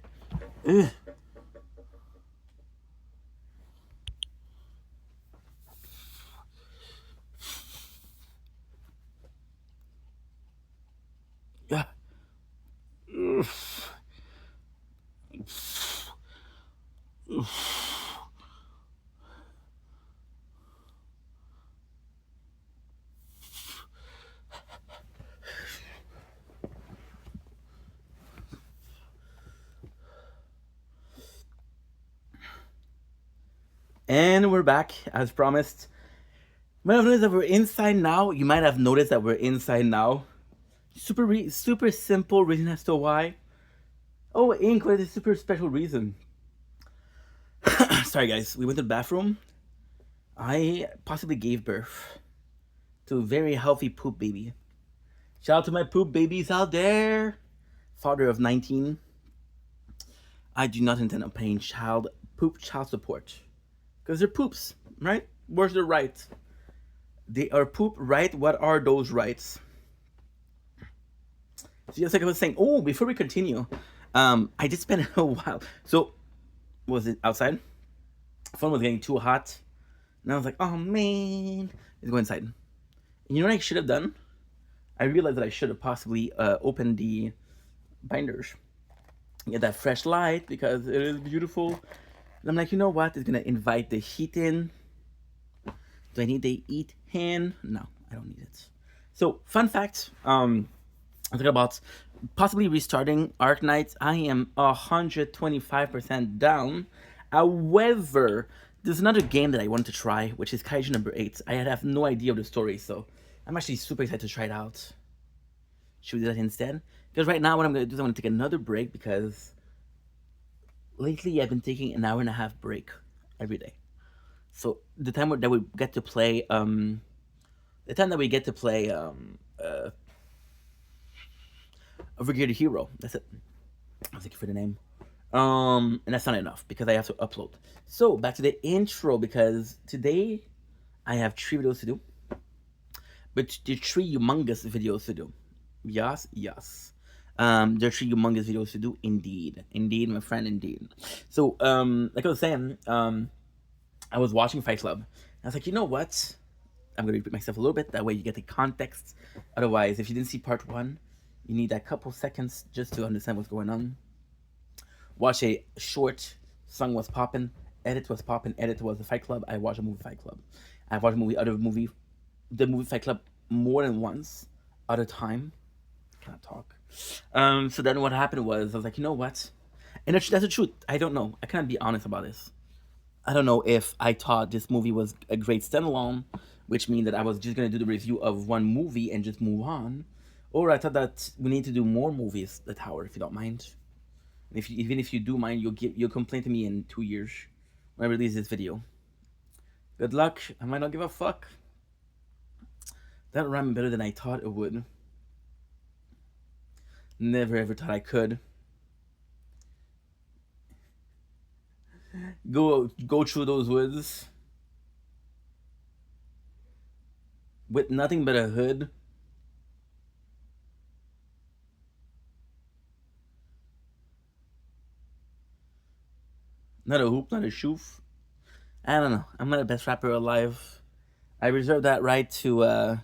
And we're back, as promised. You might have noticed that we're inside now. You might have noticed that we're inside now. Super simple reason as to why. Oh, Ink, what is a super special reason? Sorry, guys. We went to the bathroom. I possibly gave birth to a very healthy poop baby. Shout out to my poop babies out there. Father of 19. I do not intend on paying child support. Because they're poops, right? Where's the right? They are poop, right? What are those rights? So just like I was saying, oh, before we continue, I did spend a while. So, was it outside? Phone was getting too hot, and I was like, oh man, let's go inside. And you know what I should have done? I realized that I should have possibly opened the binders, get that fresh light because it is beautiful. And I'm like, you know what? It's gonna invite the heat in. Do I need the heat in? No, I don't need it. So, fun fact. I'm thinking about possibly restarting Arc Knights. I am 125% down. However, there's another game that I wanted to try, which is Kaiju number 8. I have no idea of the story, so I'm actually super excited to try it out. Should we do that instead? Because right now what I'm going to do is I'm going to take another break because lately I've been taking an hour and a half break every day. So the time that we get to play, Over the Hero. That's it. I was looking for the name. And that's not enough because I have to upload. So back to the intro because today I have 3 videos to do, but there are 3 humongous videos to do. Yes, yes. There are 3 humongous videos to do. Indeed, my friend, indeed. So like I was saying, I was watching Fight Club. I was like, you know what? I'm gonna repeat myself a little bit. That way you get the context. Otherwise, if you didn't see part 1, you need that couple seconds just to understand what's going on. Watch a short, song was popping, edit was popping, edit was the Fight Club. I watched a movie Fight Club. I've watched the movie Fight Club more than once at a time. Can't talk. So then what happened was I was like, you know what? And that's the truth. I don't know. I can't be honest about this. I don't know if I thought this movie was a great standalone, which means that I was just gonna do the review of one movie and just move on, or I thought that we need to do more movies, The Tower, if you don't mind. And even if you do mind, you'll complain to me in 2 years when I release this video. Good luck. I might not give a fuck. That rhymed better than I thought it would. Never ever thought I could. Go through those woods with nothing but a hood. Not a hoop, not a shoof. I don't know. I'm not the best rapper alive. I reserve that right to I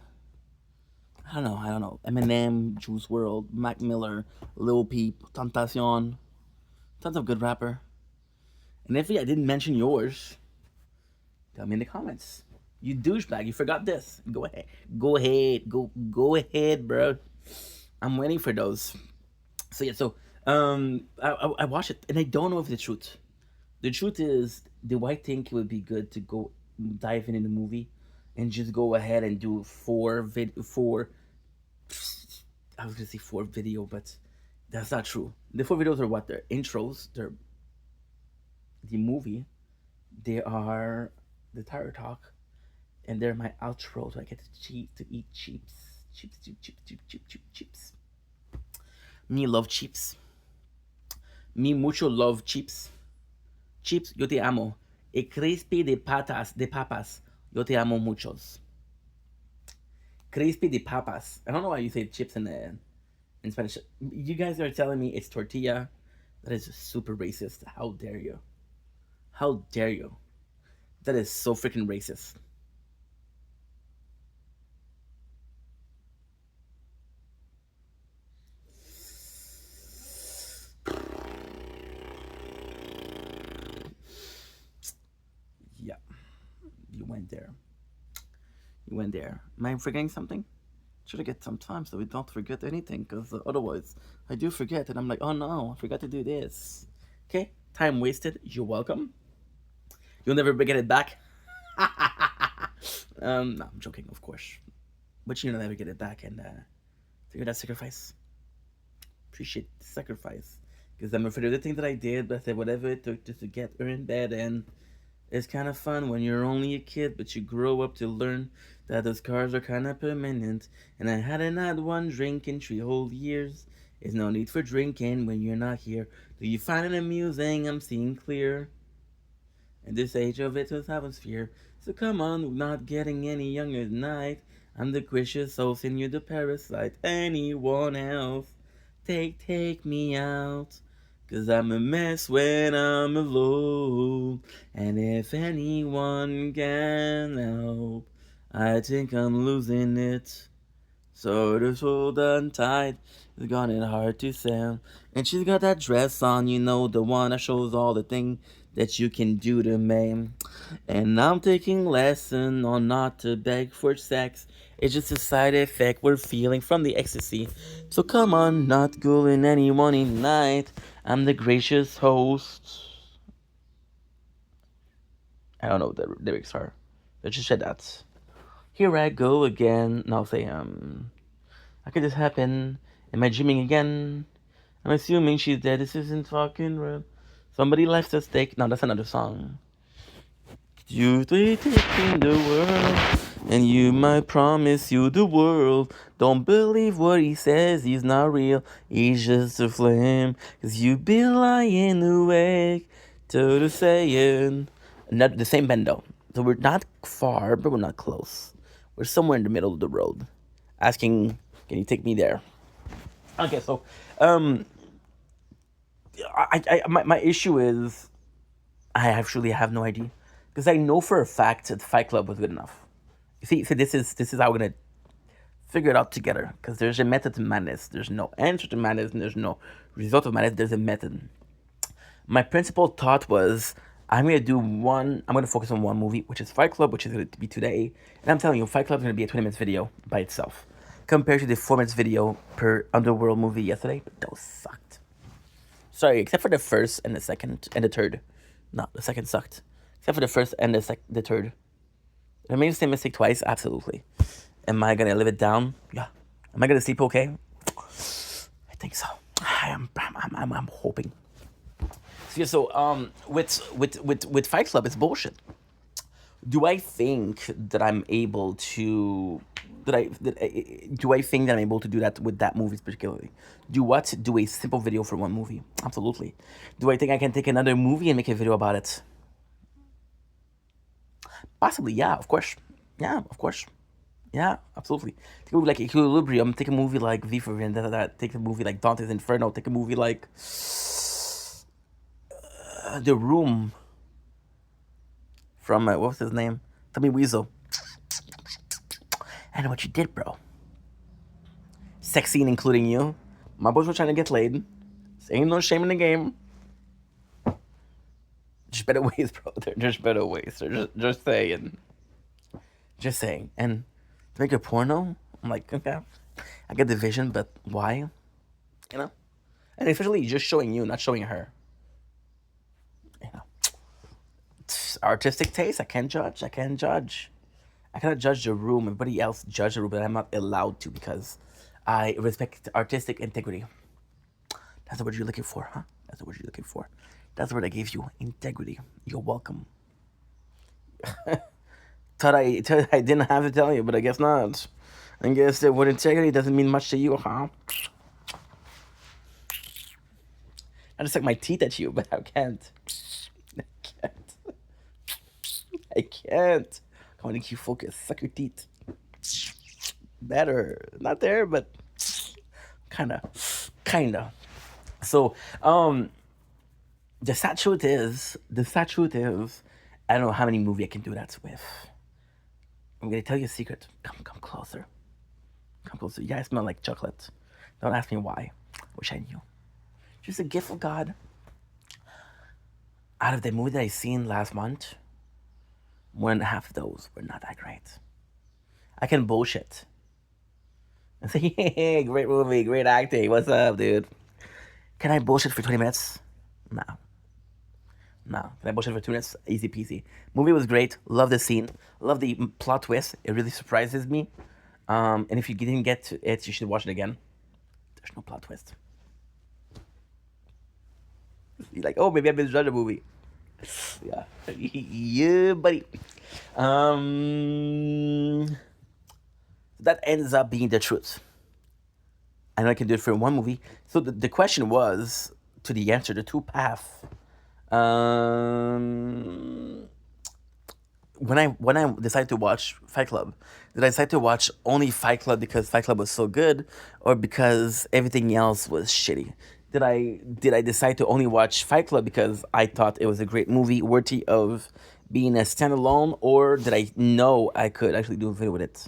don't know. Eminem, Juice WRLD, Mac Miller, Lil Peep, Tentacion. Tons of good rapper. And if I didn't mention yours, tell me in the comments. You douchebag, you forgot this. Go ahead, bro. I'm waiting for those. So yeah, I watched it and I don't know if it's the truth. The truth is, do I think it would be good to go dive in the movie and just go ahead and do 4 I was gonna say 4 video, but that's not true. The 4 videos are what? They're intros, they're the movie, they are the tire talk, and they're my outro, so I get to eat chips. Chips. Me love chips. Me mucho love chips. Chips, yo te amo. E crispy de papas, yo te amo muchos. Crispy de papas. I don't know why you say chips in Spanish. You guys are telling me it's tortilla. That is super racist. How dare you? How dare you? That is so freaking racist. Yeah, you went there. Am I forgetting something? Should I get some time so we don't forget anything? Because otherwise, I do forget, and I'm like, oh no, I forgot to do this. Okay, time wasted. You're welcome. You'll never get it back. No, I'm joking, of course. But you'll never get it back, and figure that sacrifice. Appreciate the sacrifice. Because I'm afraid of the thing that I did, but I said whatever it took just to get her in bed, and it's kind of fun when you're only a kid, but you grow up to learn that those scars are kind of permanent. And I hadn't had one drink in 3 whole years. There's no need for drinking when you're not here. Do you find it amusing? I'm seeing clear. in this age of its atmosphere. So come on, we're not getting any younger tonight. I'm the gracious soul, and you're the parasite. Anyone else? Take me out. 'Cause I'm a mess when I'm alone. And if anyone can help, I think I'm losing it. So this hold on tight, it's gone and hard to sell. And she's got that dress on, you know, the one that shows all the things that you can do to me. And I'm taking lesson on not to beg for sex. It's just a side effect we're feeling from the ecstasy. So come on, not gulling anyone in night. I'm the gracious host. I don't know what the lyrics are. Let's just said that. Here I go again. Now say how could this happen? Am I dreaming again? I'm assuming she's dead. This isn't fucking real. Somebody left a stake. No, that's another song. You taking the world, and you might promise you the world. Don't believe what he says, he's not real. He's just a flame. 'Cause you been lying awake to the saying. Not the same band though. So we're not far, but we're not close. We're somewhere in the middle of the road. Asking, can you take me there? Okay, so my issue is I actually have no idea because I know for a fact that Fight Club was good enough. See, this is how we're gonna figure it out together because there's a method to madness. There's no answer to madness, and there's no result of madness. There's a method. My principal thought was I'm gonna focus on one movie, which is Fight Club, which is gonna be today. And I'm telling you, Fight Club is gonna be a 20 minutes video by itself compared to the 4 minutes video per Underworld movie yesterday. But those sucked. Sorry, except for the first and the second and the third. No, the second sucked. Except for the first and the third. Did I made the same mistake twice? Absolutely. Am I gonna live it down? Yeah. Am I gonna sleep okay? I think so. I'm hoping. So with Fight Club, it's bullshit. Do I think that I'm able to? Do I think that I'm able to do that with that movie particularly? Do a simple video for one movie? Absolutely. Do I think I can take another movie and make a video about it? Possibly, yeah, of course. Yeah, of course. Yeah, absolutely. Take a movie like Equilibrium, take a movie like V for Vendetta, take a movie like Dante's Inferno, take a movie like The Room from, what was his name? Tommy Wiseau. I know what you did, bro. Sex scene including you. My boys were trying to get laid. There ain't no shame in the game. There's better ways, bro. There's better ways. They're just saying. Just saying. And to make a porno, I'm like, okay, I get the vision, but why? You know? And especially just showing you, not showing her. You know? It's artistic taste, I can't judge. I cannot judge the room. Everybody else judge the room, but I'm not allowed to because I respect artistic integrity. That's the word you're looking for, huh? That's the word you're looking for. That's the word I gave you. Integrity. You're welcome. thought I didn't have to tell you, but I guess not. I guess that word integrity doesn't mean much to you, huh? I just suck my teeth at you, but I can't. I can't. Come on, make you focus. Suck your teeth. Better. Not there, but kinda. So, the sad truth is, I don't know how many movies I can do that with. I'm gonna tell you a secret. Come closer. Come closer. Yeah, I smell like chocolate. Don't ask me why. Wish I knew. Just a gift of God. Out of the movie that I seen last month, more than half of those were not that great. I can bullshit and say, hey, great movie, great acting. What's up, dude? Can I bullshit for 20 minutes? No. Can I bullshit for 2 minutes? Easy peasy. Movie was great. Love the scene. Love the plot twist. It really surprises me. And if you didn't get to it, you should watch it again. There's no plot twist. You're like, oh, maybe I misjudged a movie. Yeah. Yeah, buddy. That ends up being the truth. I know I can do it for one movie. So the question was, to the answer, the two paths Um, when I decided to watch Fight Club, did I decide to watch only Fight Club because Fight Club was so good, or because everything else was shitty? Did I decide to only watch Fight Club because I thought it was a great movie worthy of being a standalone, or did I know I could actually do a video with it?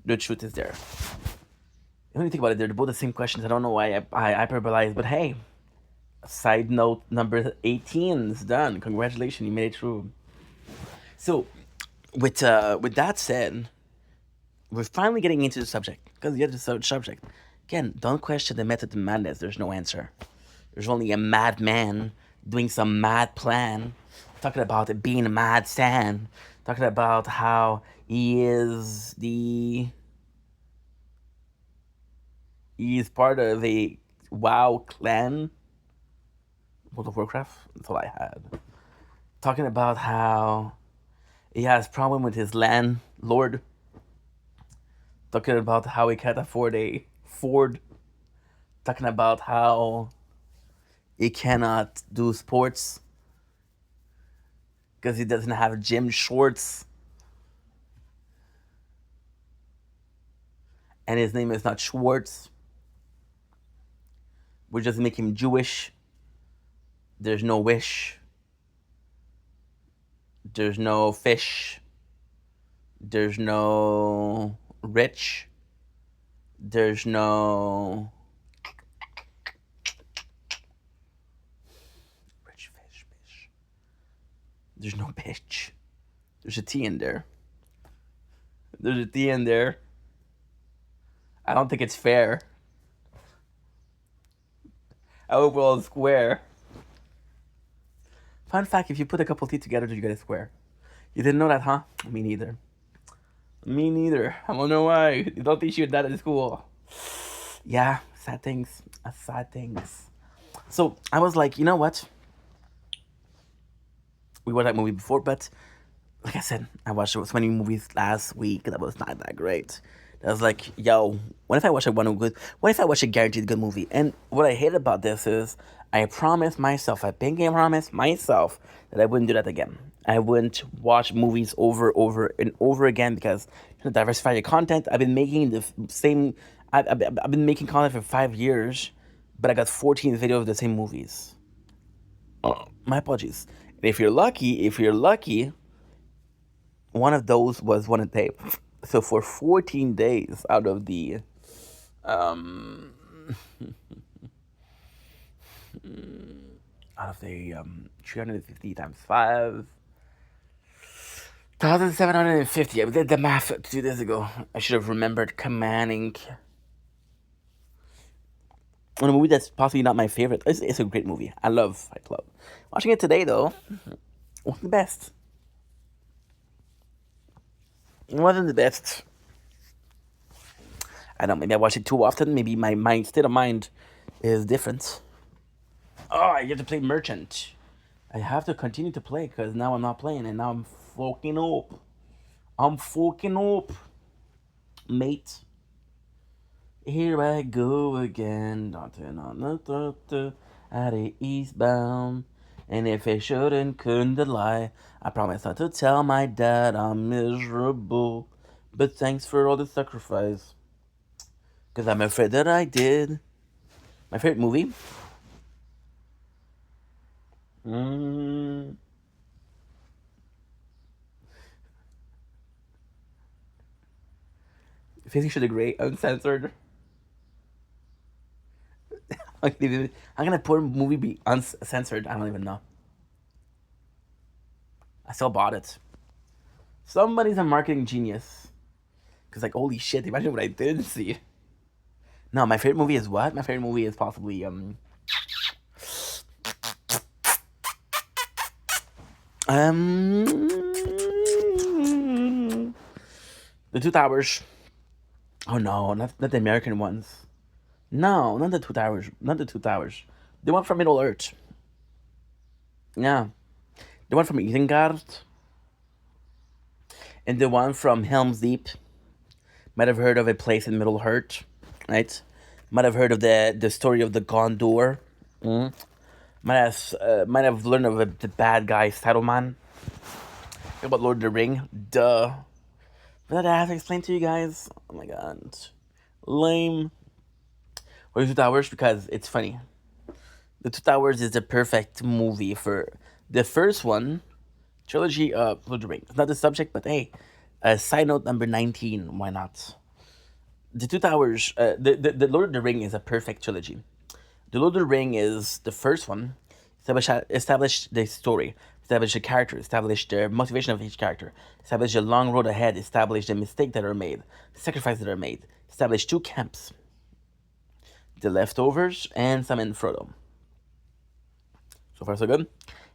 The truth is there. When you think about it, they're both the same questions. I don't know why I hyperbolize, but hey, side note number 18 is done. Congratulations, you made it through. So, with that said, we're finally getting into the subject, because the other subject, again, don't question the method of madness. There's no answer. There's only a madman doing some mad plan, talking about it being a mad Stan, talking about how he's part of a WoW clan, World of Warcraft. That's all I had. Talking about how he has problem with his landlord. Talking about how he can't afford a Ford. Talking about how he cannot do sports because he doesn't have gym shorts. And his name is not Schwartz. We just make him Jewish. There's no wish. There's no fish. There's no rich. There's no rich fish. There's no bitch. There's a T in there. There's a T in there. I don't think it's fair. I hope we're all square. Fun fact, if you put a couple T together, you get a square. You didn't know that, huh? Me neither. Me neither. I don't know why. You don't teach you that in school. Yeah, sad things. Sad things. So I was like, you know what? We watched that movie before, but like I said, I watched so many movies last week that was not that great. I was like, yo, what if I watch what if I watch a guaranteed good movie? And what I hate about this is I promised myself, I promised myself that I wouldn't do that again. I wouldn't watch movies over and over again because to diversify your content. I've been making the same. I've been making content for 5 years, but I got 14 videos of the same movies. My apologies. And if you're lucky, one of those was one a day. So for 14 days out of the out of the 350 times 5, 1,750. I did the math 2 days ago. I should have remembered commanding. On a movie that's possibly not my favorite. It's a great movie. I love Fight Club. Watching it today, though, wasn't the best. It wasn't the best. I don't know, maybe I watch it too often. Maybe my state of mind is different. Oh, I get to play Merchant. I have to continue to play because now I'm not playing and now I'm fucking up. Mate. Here I go again, daunting on the at the eastbound. And if I couldn't lie, I promise not to tell my dad I'm miserable. But thanks for all the sacrifice. Because I'm afraid that I did. My favorite movie? Fifty the Great, uncensored. I'm gonna put a movie be uncensored. I don't even know. I still bought it. Somebody's a marketing genius. Cause like holy shit, imagine what I didn't see. No, my favorite movie is what? My favorite movie is possibly The Two Towers. Oh no, not the American ones. No, not the Two Towers. Not the Two Towers. The one from Middle Earth. Yeah. The one from Isengard. And the one from Helm's Deep. Might have heard of a place in Middle Earth, right? Might have heard of the story of the Gondor. might have learned of the bad guy Saruman. About Lord of the Ring, duh. But I have to explain to you guys. Oh my god, lame. Or Two Towers because it's funny. The Two Towers is the perfect movie for the first one trilogy of Lord of the Ring. It's not the subject, but hey, side note number 19. Why not? The Two Towers. The Lord of the Ring is a perfect trilogy. The Lord of the Ring is the first one. Establish the story, establish the character, establish the motivation of each character, establish the long road ahead, establish the mistakes that are made, the sacrifices that are made, establish two camps, the leftovers and some in Frodo. So far, so good.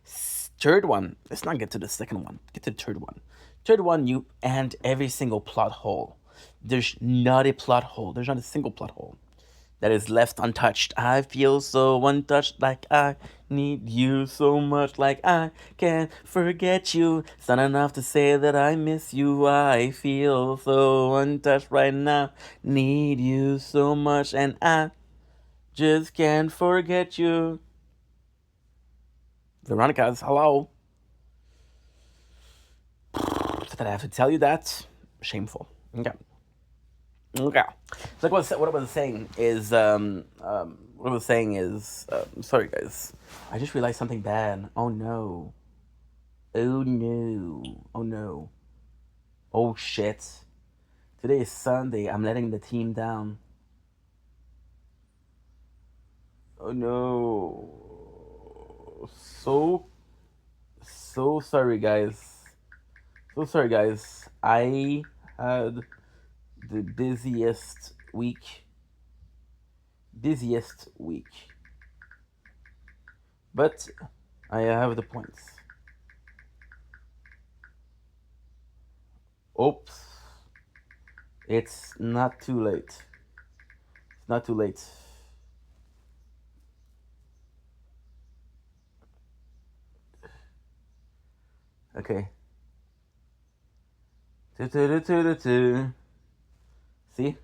Third one, let's not get to the second one, get to the third one. Third one, you end every single plot hole. There's not a plot hole, there's not a single plot hole that is left untouched. I feel so untouched, like I need you so much, like I can't forget you. It's not enough to say that I miss you. I feel so untouched right now, need you so much, and I just can't forget you. Veronica's, hello. Did I have to tell you that? Shameful. Okay. Okay. So like what I was saying is sorry guys. I just realized something bad. Oh no. Oh no. Oh no. Oh shit. Today is Sunday. I'm letting the team down. Oh no. So sorry guys. So sorry guys. I had the busiest week. But I have the points. Oops. It's not too late. It's not too late. Okay. See?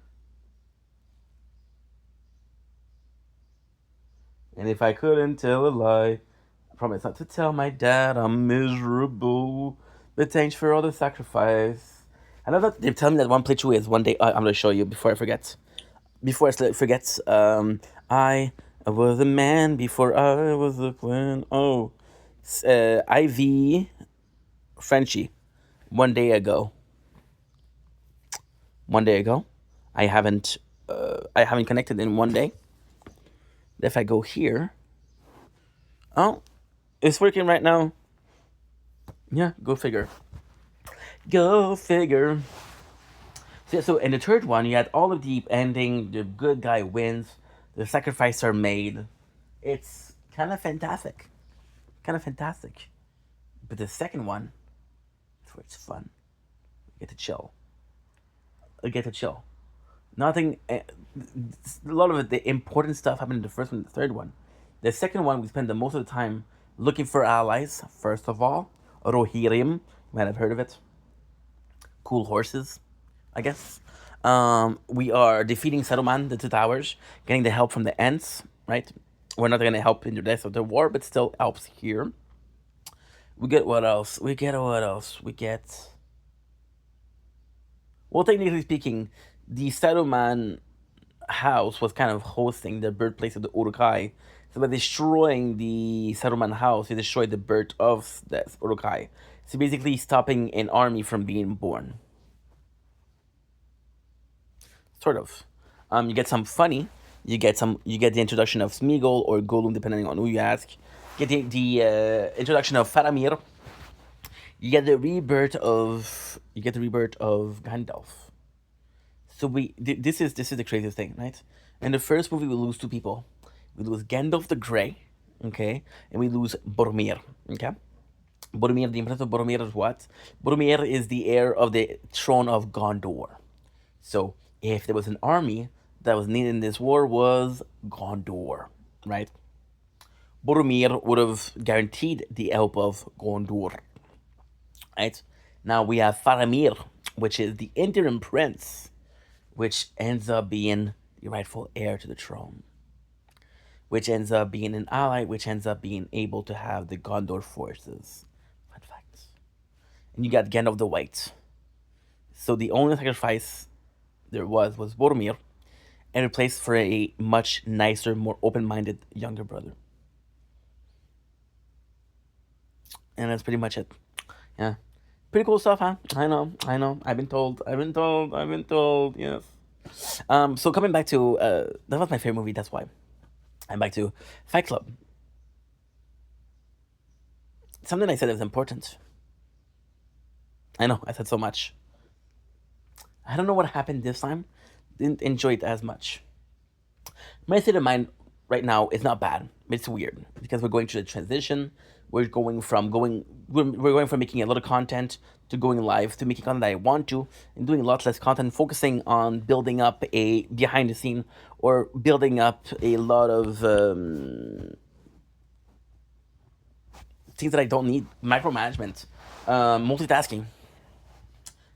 And if I couldn't tell a lie, I promise not to tell my dad I'm miserable. But thanks for all the sacrifice. I know that they tell me that one playthrough is one day. I'm gonna show you before I forget. Before I forget, I was a man before I was a queen. Oh, IV Frenchie. One day ago. I haven't connected in one day. If I go here, oh, it's working right now. Yeah, go figure. Go figure. So in the third one, you had all of the ending. The good guy wins. The sacrifices are made. It's kind of fantastic. But the second one, that's where it's fun. You get to chill. Nothing. A lot of it, the important stuff happened in the first one and the third one. The second one, we spend the most of the time looking for allies. First of all, Rohirrim. You might have heard of it. Cool horses, I guess. We are defeating Saruman, the Two Towers, getting the help from the Ents, right? We're not going to help in the rest of the war, but still helps here. We get what else? Well, technically speaking, the Saruman house was kind of hosting the birthplace of the Urukai. So by destroying the Saruman house, he destroyed the birth of the Urukai. So basically stopping an army from being born. Sort of. You get some funny. You get the introduction of Smeagol or Gollum, depending on who you ask. You get the introduction of Faramir. You get the rebirth of Gandalf. So this is the craziest thing, right? In the first movie, we lose two people. We lose Gandalf the Grey, okay, and we lose Boromir, okay. Boromir, the Emperor of Boromir is what? Boromir is the heir of the throne of Gondor. So if there was an army that was needed in this war, was Gondor, right? Boromir would have guaranteed the help of Gondor, right? Now we have Faramir, which is the interim prince, which ends up being the rightful heir to the throne. which ends up being an ally, which ends up being able to have the Gondor forces. Fun fact. And you got Gandalf the White. So the only sacrifice there was Boromir, and replaced for a much nicer, more open-minded younger brother. And that's pretty much it. Yeah. Pretty cool stuff, huh? I know. I've been told. Yes. So coming back to that was my favorite movie. That's why I'm back to Fight Club. Something I said that was important. I know I said so much. I don't know what happened this time. Didn't enjoy it as much. My state of mind right now is not bad. It's weird because we're going through the transition. We're going from making a lot of content to going live to making content that I want to and doing a lot less content, focusing on building up a behind the scene or building up a lot of things that I don't need, micromanagement, multitasking.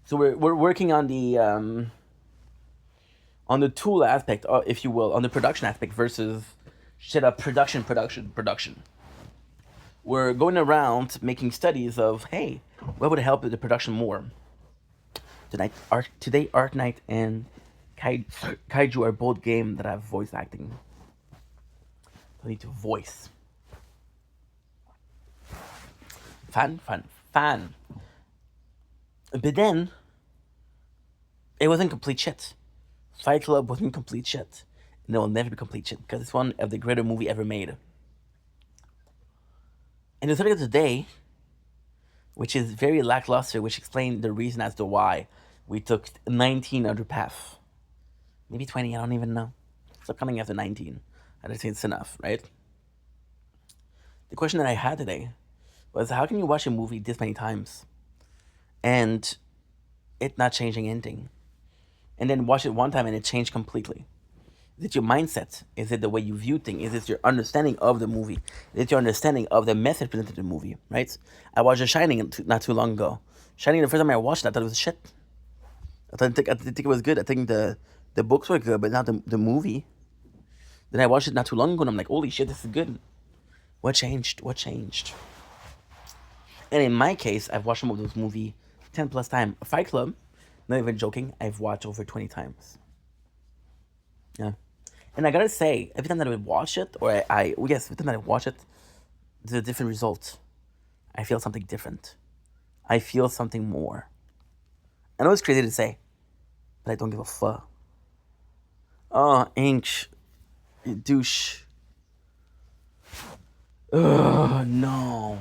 So we're working on the tool aspect, if you will, on the production aspect versus shit up production. We're going around making studies of, hey, what would help with the production more? Today, Art Night and Kaiju are both games that have voice acting. I need to voice. Fan. But then, it wasn't complete shit. Fight Club wasn't complete shit. And it will never be complete shit because it's one of the greatest movie ever made. And the subject of today, which is very lackluster, which explained the reason as to why we took 19 other paths. Maybe 20, I don't even know. Stop coming after 19. I don't think it's enough, right? The question that I had today was, how can you watch a movie this many times and it not changing anything? And then watch it one time and it changed completely? Is it your mindset? Is it the way you view things? Is it your understanding of the movie? Is it your understanding of the message presented in the movie, right? I watched The Shining not too long ago. Shining, the first time I watched it, I thought it was shit. I didn't think it was good. I think the books were good, but not the movie. Then I watched it not too long ago, and I'm like, holy shit, this is good. What changed? And in my case, I've watched some of those movies 10 plus times. Fight Club, not even joking, I've watched over 20 times. Yeah. And I gotta say, every time that I watch it, or every time that I watch it, there's a different result. I feel something different. I feel something more. I know it's crazy to say, but I don't give a fuck. Oh, Inch, you douche. Ugh, no.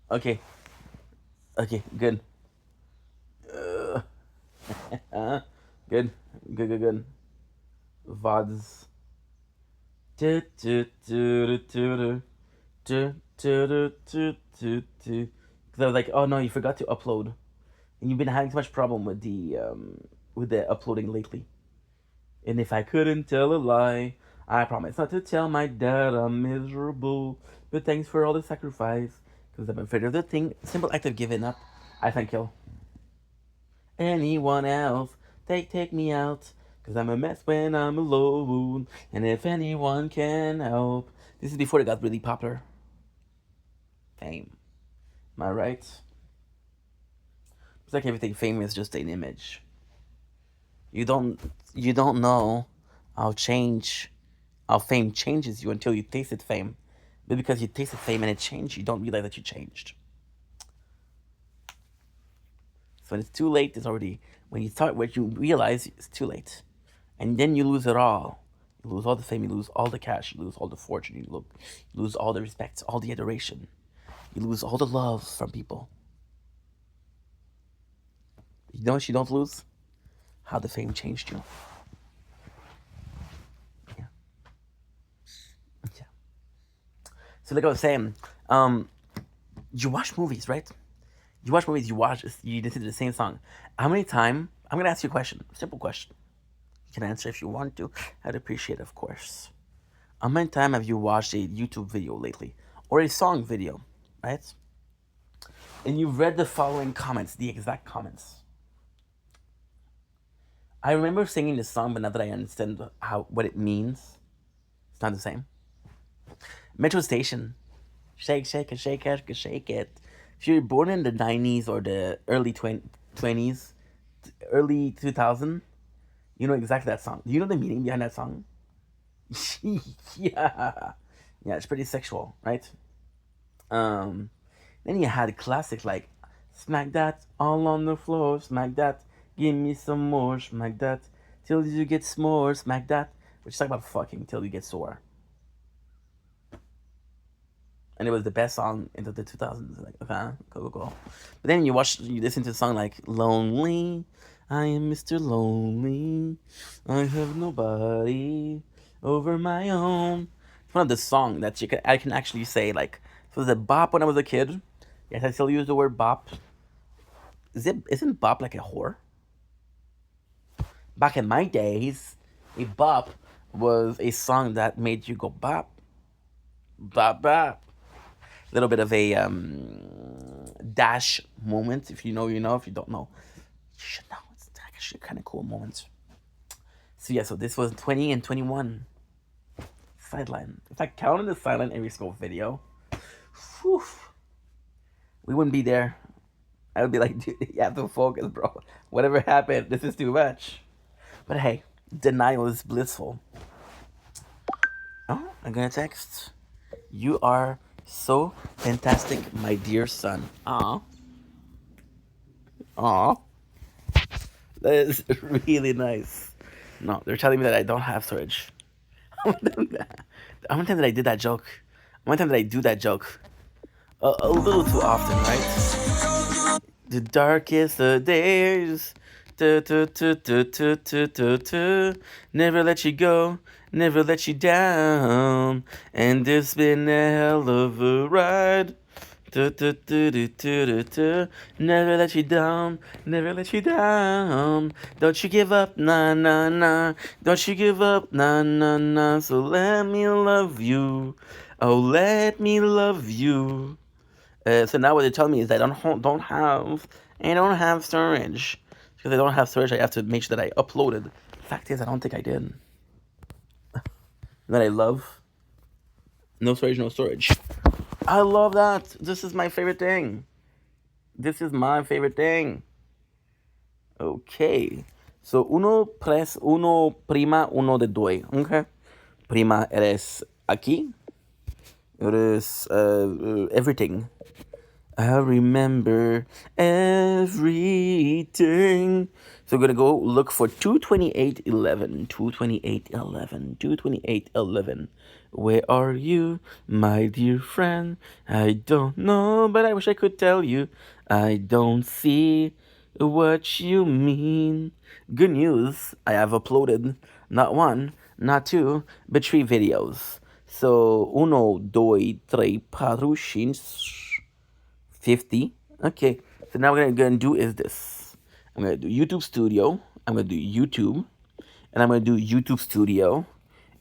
Okay, good. Good. VODs. Because I was like, oh no, you forgot to upload, and you've been having so much problem with the uploading lately. And if I couldn't tell a lie, I promise not to tell my dad I'm miserable. But thanks for all the sacrifice, because I'm afraid of the thing. Simple act of giving up. I thank you. Anyone else, take me out, because I'm a mess when I'm alone. And if anyone can help. This is before it got really popular. Fame. Am I right? It's like everything, fame is just an image. You don't know how fame changes you until you tasted fame. But because you tasted fame and it changed, you don't realize that you changed. So when it's too late, it's already, when you realize it's too late. And then you lose it all. You lose all the fame, you lose all the cash, you lose all the fortune, you lose all the respect, all the adoration. You lose all the love from people. You know what you don't lose? How the fame changed you. Yeah. So like I was saying, you watch movies, right? You listen to the same song. How many times, I'm going to ask you a question, simple question. You can answer if you want to. I'd appreciate it, of course. How many times have you watched a YouTube video lately? Or a song video, right? And you've read the following comments, the exact comments. I remember singing this song, but now that I understand what it means, it's not the same. Metro Station. Shake, shake it, shake it, shake it. If you're born in the 90s or the early 20s, early 2000, you know exactly that song. Do you know the meaning behind that song? Yeah. Yeah, it's pretty sexual, right? Um, then you had classics like Smack That all on the floor, Smack That, give me some more, Smack That, till you get s'more, Smack That, which is talking about fucking till you get sore. And it was the best song into the 2000s. Like, okay, cool. But then you listen to a song like Lonely, I am Mr. Lonely, I have nobody over my own. It's one of the songs that I can actually say, like, so the bop when I was a kid. Yes, I still use the word bop. Isn't bop like a whore? Back in my days, a bop was a song that made you go bop, bop, bop. A little bit of a dash moment. If you know, you know. If you don't know, you should know. It's actually kind of cool moment. So yeah, so this was 20 and 21. Sideline. If I counted the sideline every single video, whew, we wouldn't be there. I would be like, dude, you have to focus, bro. Whatever happened, this is too much. But hey, denial is blissful. Oh, I'm gonna text. You are so fantastic, my dear son. Aw. Aw. That is really nice. No, they're telling me that I don't have storage. How many times did I did that joke? How many times did I do that joke? A little too often, right? The darkest of days. Never let you go, never let you down. And it's been a hell of a ride. Never let you down, never let you down. Don't you give up, nah, nah, nah. Don't you give up, nah, nah, nah. So let me love you. Oh, let me love you. So now what they're telling me is that I don't have storage. Because I don't have storage, I have to make sure that I uploaded. Fact is, I don't think I did. That I love. No storage, no storage. I love that. This is my favorite thing. This is my favorite thing. Okay. So, uno press, uno prima, uno de doi. Okay. Prima eres aquí. Eres everything. I remember everything. So we're going to go look for 22811. 22811. 22811. Where are you, my dear friend? I don't know, but I wish I could tell you. I don't see what you mean. Good news, I have uploaded not one, not two, but three videos. So, uno, doi, tres, cuatro, cinco, 50. Okay, so now what I'm going to do is this. I'm going to do YouTube Studio. I'm going to do YouTube. And I'm going to do YouTube Studio.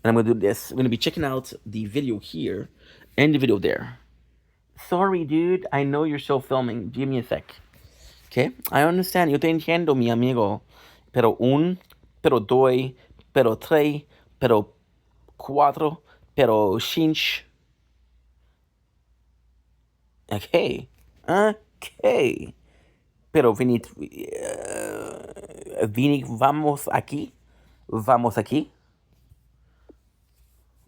And I'm going to do this. I'm going to be checking out the video here and the video there. Sorry, dude. I know you're still filming. Give me a sec. Okay? I understand. Yo te entiendo, mi amigo. Pero pero dos, pero tres, pero cuatro, pero cinco. Okay. Okay. Pero vamos aquí. Vamos aquí.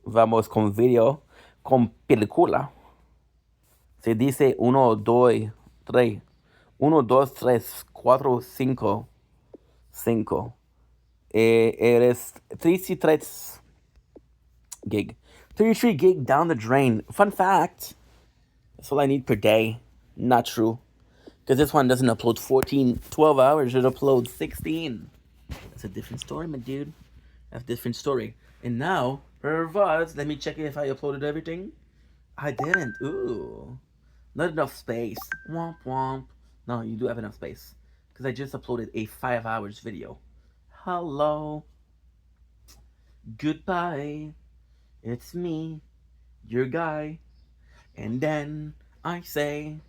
Vamos con video. Con película. Se dice 1, 2, 3. 1, 2, 3, 4, 5. 5. Eres 33 gig. 33 gig down the drain. Fun fact. That's all I need per day. Not true. Because this one doesn't upload 12 hours. It uploads 16. That's a different story, my dude. That's a different story. And now, let me check if I uploaded everything. I didn't. Ooh. Not enough space. Womp womp. No, you do have enough space. Because I just uploaded a 5 hours video. Hello. Goodbye. It's me, your guy. And then I say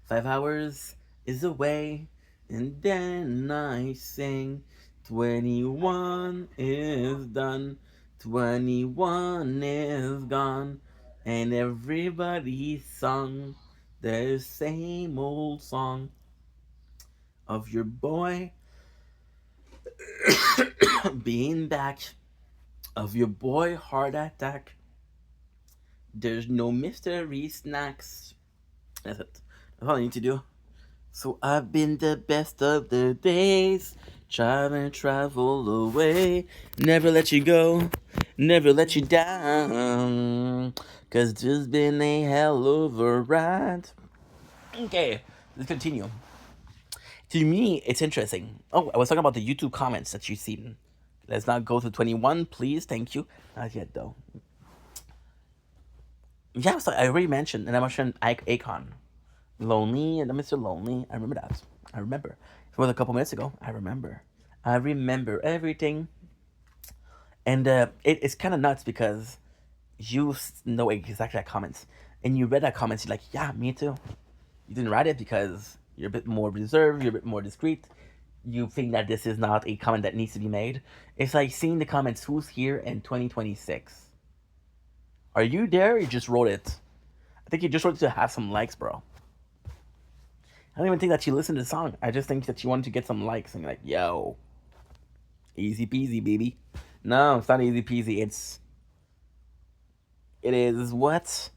5 hours is away. And then I sing 21 is done. 21 is gone. And everybody sung the same old song of your boy being back, of your boy heart attack. There's no mystery snacks. That's it. That's all I need to do. So I've been the best of the days, try and travel away, never let you go, never let you down, cause there's been a hell of a ride. Okay, let's continue. To me, it's interesting. Oh, I was talking about the YouTube comments that you've seen. Let's not go to 21, please. Thank you. Not yet, though. Yeah, so I already mentioned, and I mentioned Akon. Lonely, and Mr. Lonely. I remember that. I remember. It was a couple minutes ago. I remember. I remember everything. And it's kind of nuts because you know exactly that comments. And you read that comments, you're like, yeah, me too. You didn't write it because you're a bit more reserved, you're a bit more discreet. You think that this is not a comment that needs to be made. It's like seeing the comments, who's here in 2026? Are you there or you just wrote it? I think you just wrote it to have some likes, bro. I don't even think that you listened to the song. I just think that you wanted to get some likes and you're like, yo, easy peasy, baby. No, it's not easy peasy. It is what?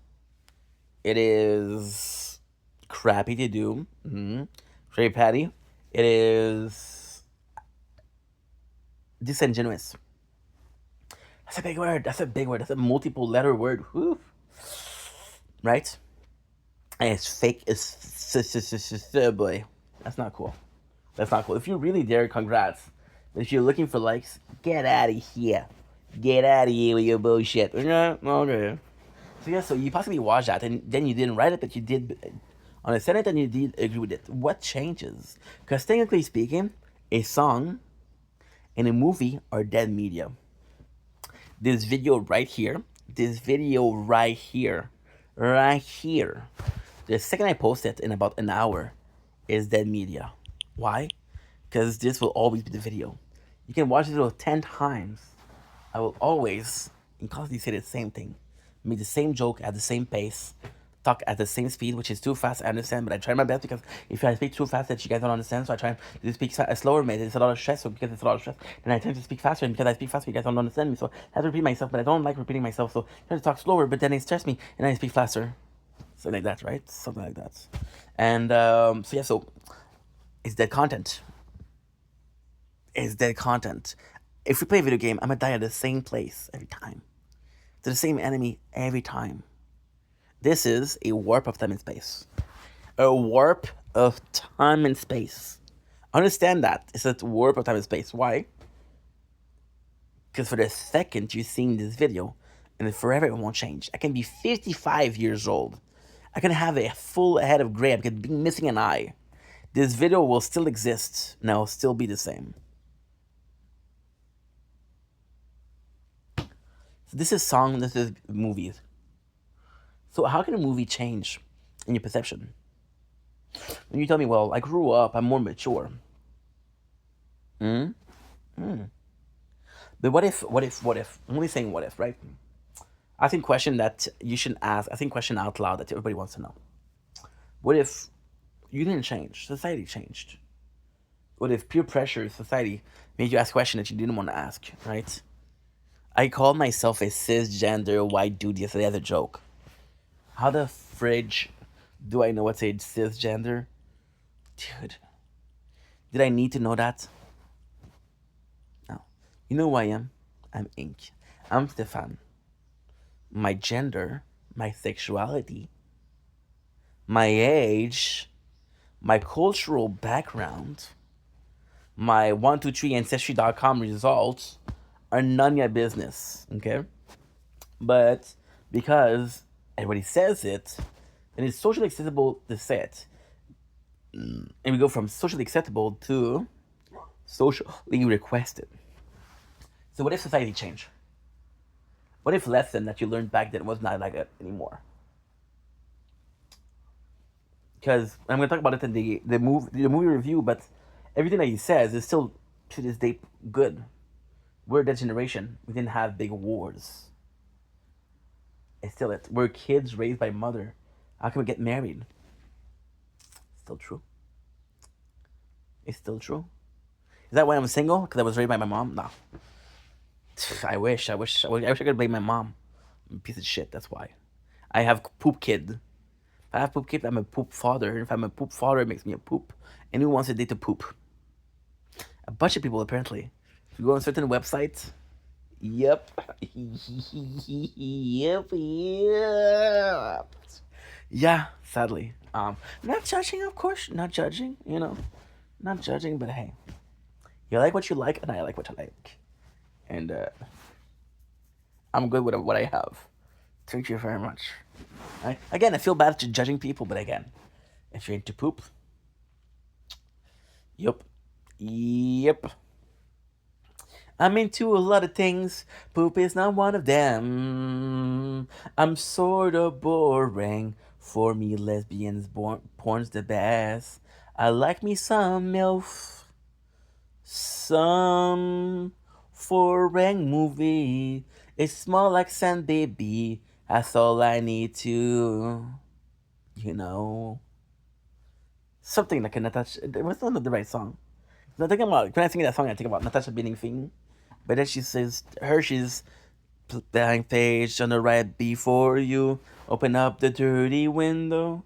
It is crappy to do. Mm-hmm. Very patty. It is disingenuous. That's a big word. That's a big word. That's a multiple letter word. Whew. Right? And it's fake as boy. That's not cool. That's not cool. If you really dare, congrats. But if you're looking for likes, get out of here. Get out of here with your bullshit. Okay. So yeah, so you possibly watched that, and then you didn't write it, but you did understand it, and you did agree with it. What changes? Because technically speaking, a song and a movie are dead media. This video right here, right here, the second I post it in about an hour, is dead media. Why? Because this will always be the video. You can watch the video 10 times. I will always constantly say the same thing. Make the same joke at the same pace. Talk at the same speed, which is too fast, I understand, but I try my best because if I speak too fast that you guys don't understand, so I try to speak slower, man. It's a lot of stress, so because it's a lot of stress, then I tend to speak faster, and because I speak faster, you guys don't understand me, so I have to repeat myself, but I don't like repeating myself, so I try to talk slower, but then it stresses me, and I speak faster. Something like that, right? Something like that. And so yeah, so it's dead content. It's dead content. If we play a video game, I'm gonna die at the same place every time. To the same enemy every time. This is a warp of time and space. A warp of time and space. Understand that. It's a warp of time and space. Why? Because for the second you're seeing this video, and forever it won't change. I can be 55 years old. I can have a full head of gray. I could be missing an eye. This video will still exist, and it will still be the same. So this is song, this is movies. So how can a movie change in your perception? When you tell me, well, I grew up, I'm more mature. But what if, I'm only saying what if, right? I think question that you shouldn't ask, I think question out loud that everybody wants to know. What if you didn't change, society changed? What if peer pressure, society, made you ask a question that you didn't want to ask, right? I called myself a cisgender white dude yesterday as a joke. How the fridge do I know what's a cisgender? Dude, did I need to know that? No. You know who I am? I'm Ink. I'm Stefan. My gender, my sexuality, my age, my cultural background, my 123ancestry.com results are none of your business, okay? But because everybody says it, and it's socially acceptable to say it, and we go from socially acceptable to socially requested. So what if society changed? What if lesson that you learned back then was not like that anymore? Because I'm going to talk about it in the movie review, but everything that he says is still to this day good. We're that generation. We didn't have big wars. It's still it. We're kids raised by mother. How can we get married? Still true. It's still true. Is that why I'm single? Because I was raised by my mom? No. I wish I could blame my mom. I'm a piece of shit. That's why. I have poop kid. If I have poop kid, I'm a poop father. If I'm a poop father, it makes me a poop. And who wants a date to poop? A bunch of people apparently. If you go on certain websites, yep, yep. Yeah, sadly. Not judging, of course. Not judging. Not judging. But hey, you like what you like, and I like what I like, and I'm good with what I have. Thank you very much. Again, I feel bad judging people, but again, if you're into poop, yep. I'm into a lot of things. Poop is not one of them. I'm sort of boring. For me, lesbians, porn's the best. I like me some MILF. Some foreign movie. It's small like sand, baby. That's all I need to, you know. Something like a Natasha. It was not the right song. I'm thinking about, when I sing that song, I think about Natasha being thing. But then she says, she's blank page on the right before you. Open up the dirty window.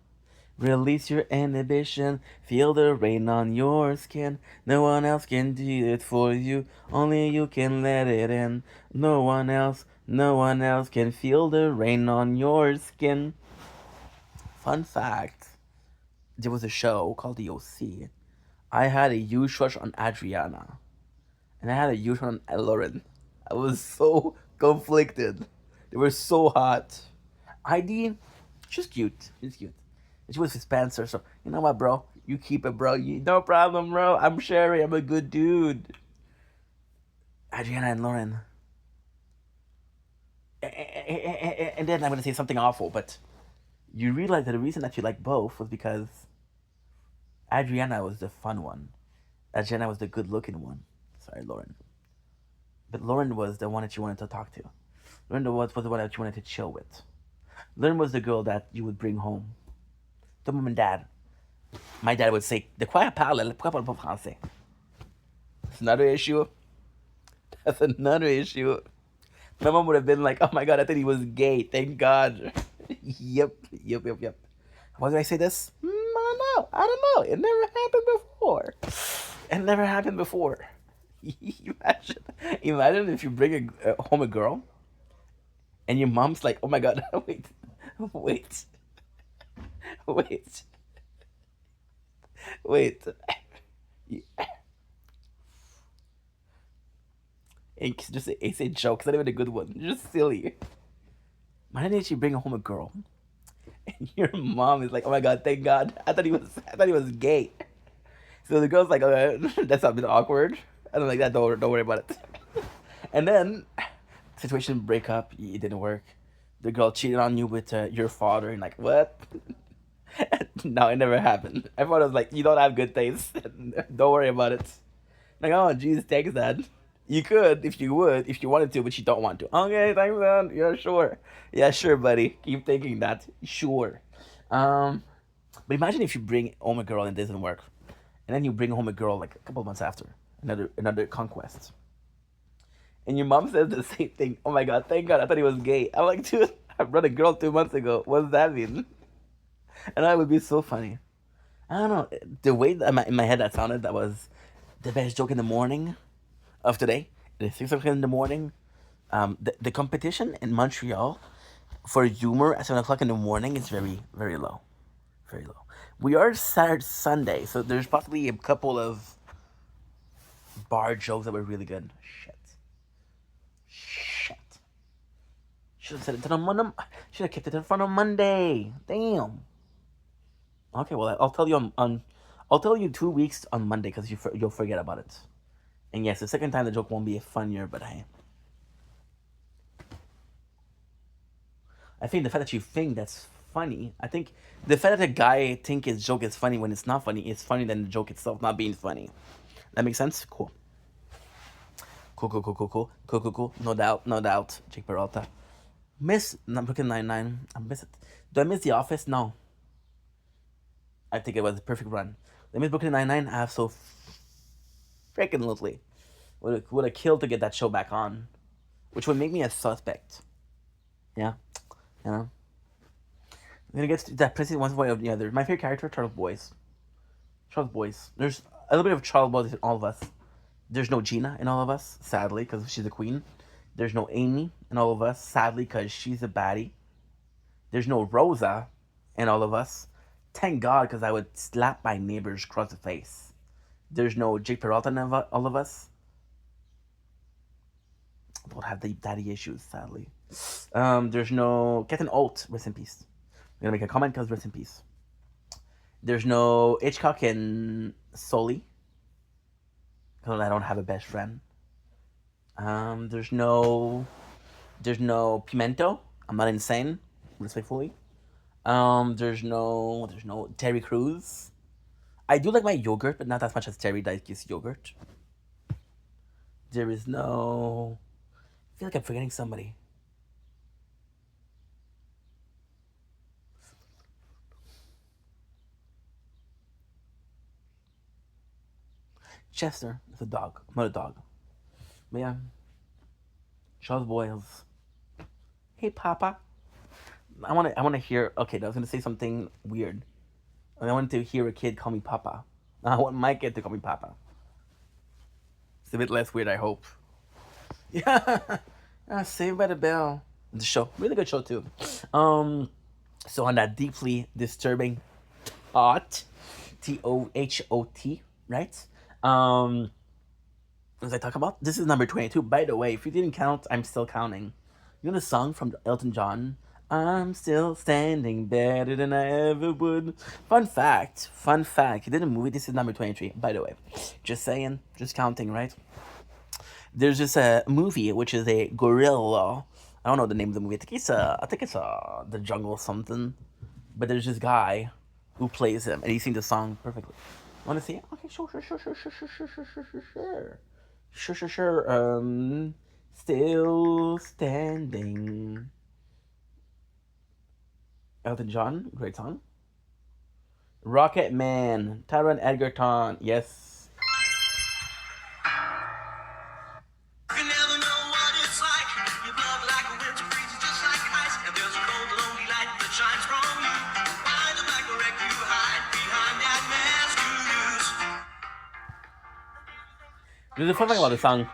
Release your inhibition. Feel the rain on your skin. No one else can do it for you. Only you can let it in. No one else can feel the rain on your skin. Fun fact, there was a show called The OC. I had a huge crush on Adriana. And I had a huge one on Lauren. I was so conflicted. They were so hot. ID, she's cute. She's cute. And she was with Spencer, so you know what, bro? You keep it, bro. No problem, bro. I'm Sherry. I'm a good dude. Adriana and Lauren. And then I'm gonna say something awful, but you realize that the reason that you like both was because Adriana was the fun one. Adriana was the good-looking one. Sorry, Lauren. But Lauren was the one that you wanted to talk to. Lauren was the one that you wanted to chill with. Lauren was the girl that you would bring home. To mom and dad. My dad would say, de quoi elle parle? Pourquoi elle parle pas français? That's another issue. That's another issue. My mom would have been like, oh my god, I thought he was gay. Thank God. Yep. Why did I say this? I don't know. It never happened before. Imagine if you bring home a girl and your mom's like, oh my god, wait. It's a joke. It's not even a good one. It's just silly. Imagine if you bring home a girl and your mom is like, oh my god, thank God. I thought he was gay. So the girl's like, okay, that's a bit awkward. I don't like that. Don't worry about it. And then situation break up. It didn't work. The girl cheated on you with your father. And like, what? No, it never happened. Everyone was like, you don't have good taste. Don't worry about it. Like, oh, jeez, thanks, Dad. You could if you wanted to, but you don't want to. Okay, thanks, Dad. Yeah, sure. Yeah, sure, buddy. Keep thinking that. Sure. But imagine if you bring home a girl and it doesn't work, and then you bring home a girl like a couple of months after, another conquest, and your mom says the same thing. Oh my god, thank God, I thought he was gay. I'm like, dude, I brought a girl 2 months ago. What does that mean? And that would be so funny. I don't know. The way that in my head that sounded, that was the best joke in the morning of today. At 6 o'clock in the morning. The competition in Montreal for humor at 7 o'clock in the morning is very, very low. Very low. We are Saturday, Sunday, so there's possibly a couple of bar jokes that were really good. Shit. Should have said it on Monday. Should have kept it in front of Monday. Damn. Okay, well, I'll tell you I'll tell you 2 weeks on Monday because you'll forget about it. And yes, the second time the joke won't be funnier, but hey. I think the fact that you think that's funny, I think the fact that a guy think his joke is funny when it's not funny is funny than the joke itself not being funny. That makes sense? Cool. Cool. No doubt. Jake Peralta. Miss Brooklyn Nine-Nine. I miss it. Do I miss The Office? No. I think it was a perfect run. I miss Brooklyn Nine-Nine. I have so freaking lovely. Would have killed to get that show back on, which would make me a suspect. Yeah, you know. I'm gonna get to that president one way or the other. My favorite character, Charles Boyce. There's a little bit of Charles Boyce in all of us. There's no Gina in all of us, sadly, because she's a queen. There's no Amy in all of us, sadly, because she's a baddie. There's no Rosa in all of us. Thank God, because I would slap my neighbors across the face. There's no Jake Peralta in all of us. I don't have the daddy issues, sadly. There's no Captain Holt, rest in peace. I'm gonna make a comment because rest in peace. There's no Hitchcock and Sully, because I don't have a best friend. There's no Pimento. I'm not insane, respectfully. There's no Terry Crews. I do like my yogurt, but not as much as Terry likes yogurt. There is no. I feel like I'm forgetting somebody. Chester is a dog. I'm not a dog. But yeah. Charles Boyles. Hey, Papa. I wanna hear. Okay, I was gonna say something weird. I wanted to hear a kid call me Papa. I want my kid to call me Papa. It's a bit less weird, I hope. Yeah. Saved by the Bell. The show, really good show too. So on that deeply disturbing thought, TOHOT, right? What was I talking about? This is number 22. By the way, if you didn't count, I'm still counting. You know the song from Elton John? I'm still standing better than I ever would. Fun fact. He did a movie. This is number 23, by the way. Just saying. Just counting, right? There's this movie, which is a gorilla. I don't know the name of the movie. I think it's The Jungle something. But there's this guy who plays him, and he sings the song perfectly. Want to see it? Okay, sure. Still standing. Elton John, great song. Rocket Man, Taron Egerton, yes. There's a fun thing about the song.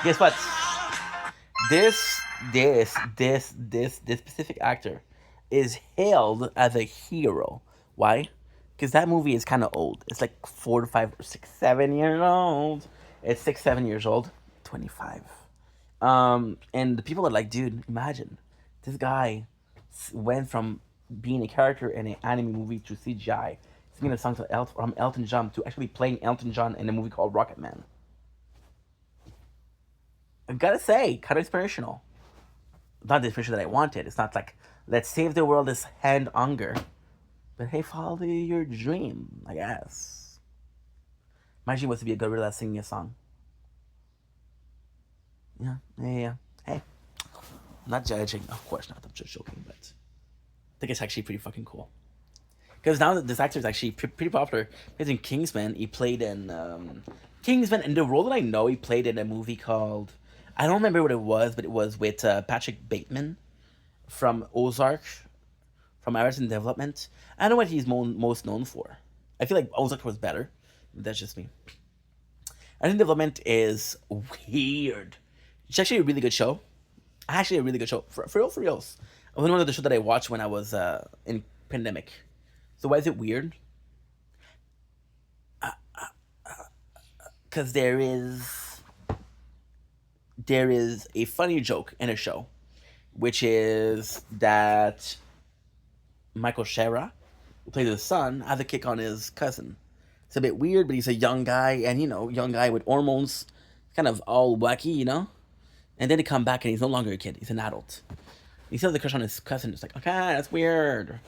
Guess what? This specific actor is hailed as a hero. Why? Because that movie is kind of old. It's like 4 to 5 or 6, 7 years old. It's 6, 7 years old. 25. And the people are like, dude, imagine this guy went from being a character in an anime movie to CGI, singing a song from Elton John to actually playing Elton John in a movie called Rocket Man. I gotta say, kind of inspirational. Not the inspiration that I wanted. It's not like, let's save the world this hand hunger. But hey, follow your dream, I guess. My dream was to be a gorilla singing a song. Yeah. Hey, I'm not judging. Of course not. I'm just joking, but I think it's actually pretty fucking cool. Because now this actor is actually pretty popular. He's in Kingsman. He played in Kingsman, and the role that I know, he played in a movie called, I don't remember what it was, but it was with Patrick Bateman from Ozark, from Arrested Development. I don't know what he's most known for. I feel like Ozark was better. That's just me. Arrested Development is weird. It's actually a really good show. For reals. It was one of the shows that I watched when I was in pandemic. So why is it weird? Because there is a funny joke in a show, which is that Michael Cera, who plays his son, has a kick on his cousin. It's a bit weird, but he's a young guy, and young guy with hormones, kind of all wacky, And then he come back and he's no longer a kid. He's an adult. He still has a crush on his cousin. It's like, okay, that's weird.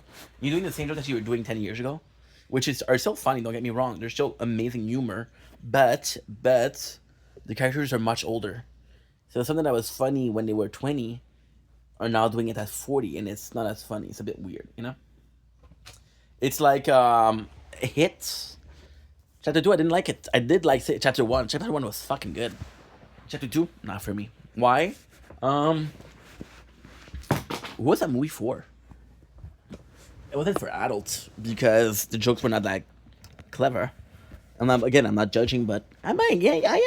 You're doing the same joke that you were doing 10 years ago, which are still funny. Don't get me wrong. There's still amazing humor, but the characters are much older. So something that was funny when they were 20 are now doing it at 40, and it's not as funny. It's a bit weird, you know. It's like Hits. Chapter 2, I didn't like it. I did like Chapter 1. Chapter 1 was fucking good. Chapter 2, not for me. Why? What was that movie for? It wasn't for adults because the jokes were not that clever. And I'm not judging, but I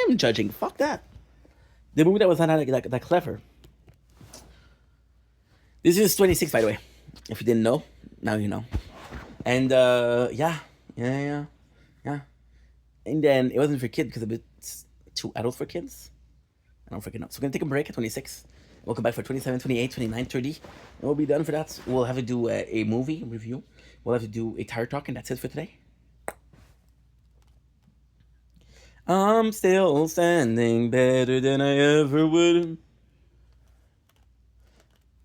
am judging. Fuck that. The movie that was not that clever. This is 26, by the way. If you didn't know, now you know. And yeah. And then it wasn't for kids because it's too adult for kids. I don't freaking know. So we're gonna take a break at 26. We'll come back for 27, 28, 29, 30. And we'll be done for that. We'll have to do a movie review. We'll have to do a tire talk, and that's it for today. I'm still standing better than I ever would.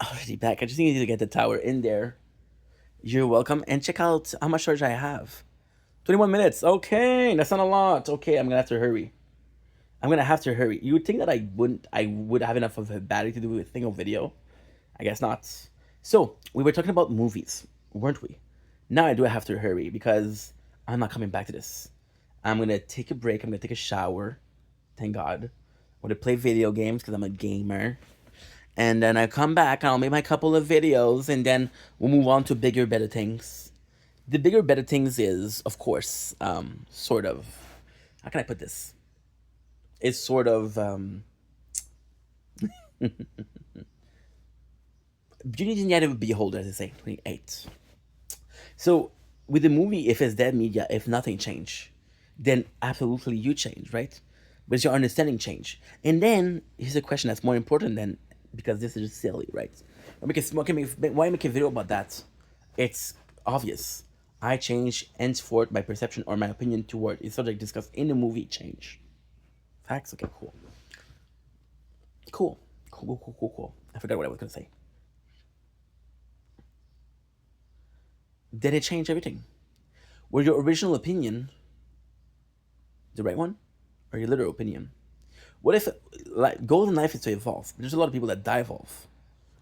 Already back. I just need to get the tower in there. You're welcome. And check out how much charge I have. 21 minutes. Okay, that's not a lot. Okay, I'm gonna have to hurry. You would think that I would have enough of a battery to do a single video. I guess not. So, we were talking about movies, weren't we? Now I do have to hurry because I'm not coming back to this. I'm going to take a break. I'm going to take a shower. Thank God. I'm going to play video games because I'm a gamer. And then I come back and I'll make my couple of videos and then we'll move on to bigger, better things. The bigger, better things is, of course, sort of... How can I put this? It's sort of Beauty is in the Eye of the Beholder, as they say, 28. So with the movie, if it's dead media, if nothing changed, then absolutely you change, right? But it's your understanding change. And then here's a question that's more important than, because this is silly, right? Why make a video about that? It's obvious. I change henceforth my perception or my opinion toward a subject discussed in the movie change. Facts? Okay, cool. Cool. I forgot what I was going to say. Did it change everything? Was your original opinion the right one? Or your literal opinion? What if goal in life is to evolve? There's a lot of people that die-evolve.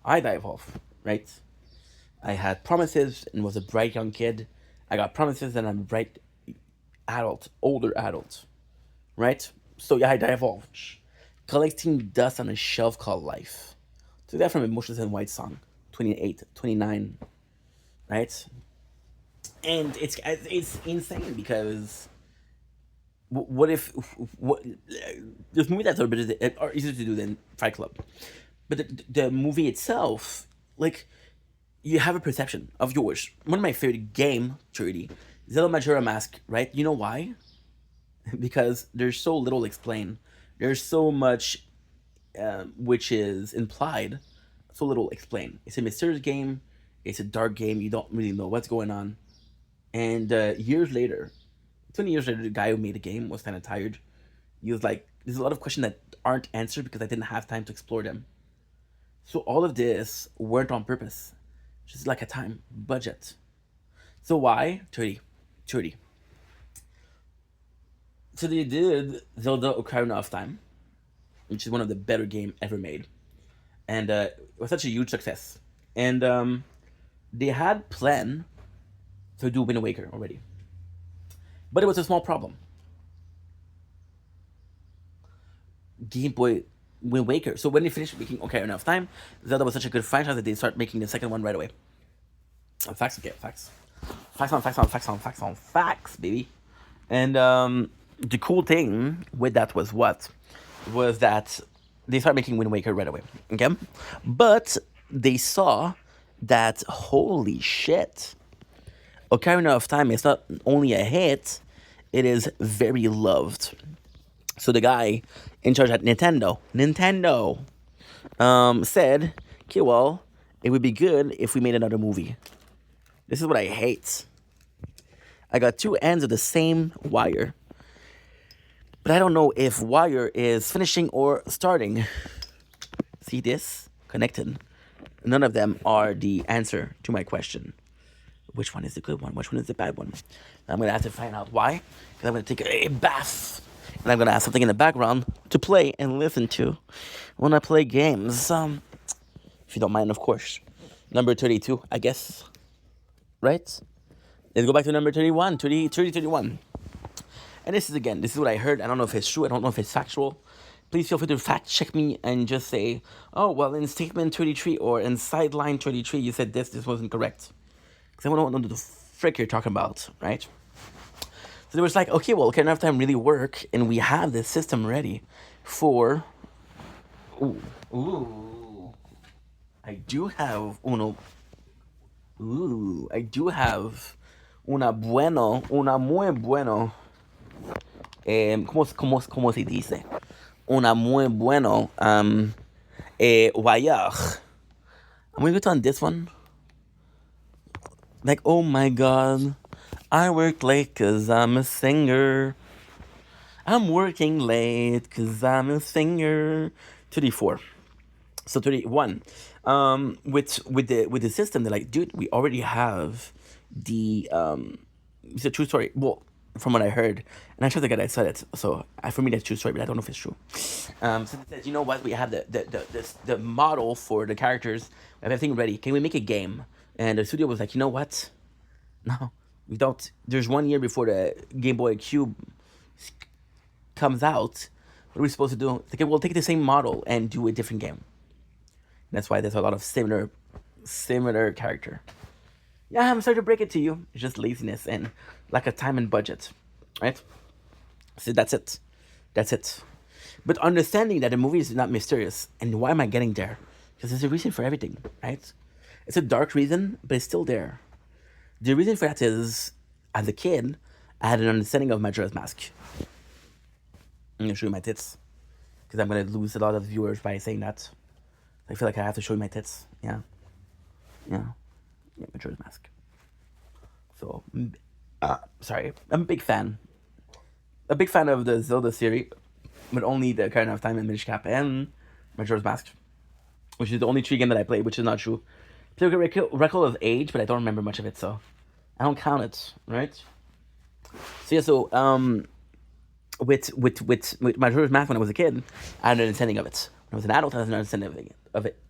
I die-evolve, right? I had promises and was a bright young kid. I got promises and I'm a bright adult, older adult, right? So yeah, I divulge. Collecting dust on a shelf called life. Took that from Emotions and White song, 28, 29, right? And it's insane because what if this movie that's a bit are easier to do than Fight Club, but the movie itself, like, you have a perception of yours. One of my favorite game, Trudy, Zelda Majora Mask, right? You know why? Because there's so little explained. There's so much which is implied, so little explained. It's a mysterious game. It's a dark game. You don't really know what's going on. And years later, 20 years later, the guy who made the game was kind of tired. He was like, there's a lot of questions that aren't answered because I didn't have time to explore them. So all of this weren't on purpose. Just like a time budget. So why? 30. So they did Zelda Ocarina of Time, which is one of the better game ever made. And it was such a huge success. And they had planned to do Wind Waker already. But it was a small problem. Game Boy Wind Waker. So when they finished making Ocarina of Time, Zelda was such a good franchise that they started making the second one right away. Facts, okay, facts. Facts, baby. And the cool thing with that was that they started making Wind Waker right away, okay? But they saw that, holy shit, Ocarina of Time is not only a hit, it is very loved. So the guy in charge at Nintendo, said, okay, well, it would be good if we made another movie. This is what I hate. I got two ends of the same wire. But I don't know if wire is finishing or starting. See this? Connected. None of them are the answer to my question. Which one is the good one? Which one is the bad one? I'm going to have to find out why. Because I'm going to take a bath. And I'm going to have something in the background to play and listen to when I play games. If you don't mind, of course. Number 32, I guess. Right? Let's go back to number 31. 31. And this is what I heard. I don't know if it's true. I don't know if it's factual. Please feel free to fact check me and just say, oh, well, in statement 33 or in sideline 33, you said this wasn't correct. Because I don't know what the frick you're talking about, right? So they was like, okay, well, can enough time really work? And we have this system ready for... Ooh. I do have una muy bueno... ¿Cómo se dice? Una muy bueno voyage. I'm going to go on this one. Like, oh my god, I work late cause I'm a singer. I'm working late cause I'm a singer. 34. So 31. With the system, they're like, dude, we already have the it's a true story. Well, from what I heard, and I trust the guy that said it. So for me, that's true story, but I don't know if it's true. So it says, you know what? We have the model for the characters. We have everything ready. Can we make a game? And the studio was like, you know what? No, we don't. There's 1 year before the Game Boy Cube comes out. What are we supposed to do? It's like, we'll take the same model and do a different game. And that's why there's a lot of similar character. Yeah, I'm sorry to break it to you. It's just laziness and lack of time and budget, right? So that's it. But understanding that the movie is not mysterious, and why am I getting there? Because there's a reason for everything, right? It's a dark reason, but it's still there. The reason for that is, as a kid, I had an understanding of Majora's Mask. I'm going to show you my tits. Because I'm going to lose a lot of viewers by saying that. I feel like I have to show you my tits. Yeah, Majora's Mask. So, sorry. I'm a big fan. A big fan of the Zelda series. But only the Ocarina of Time and Minish Cap and Majora's Mask. Which is the only 3 game that I played, which is not true. I play Record of Age, but I don't remember much of it, so I don't count it, right? So yeah, so with Majora's Mask when I was a kid, I had an understanding of it. When I was an adult, I had an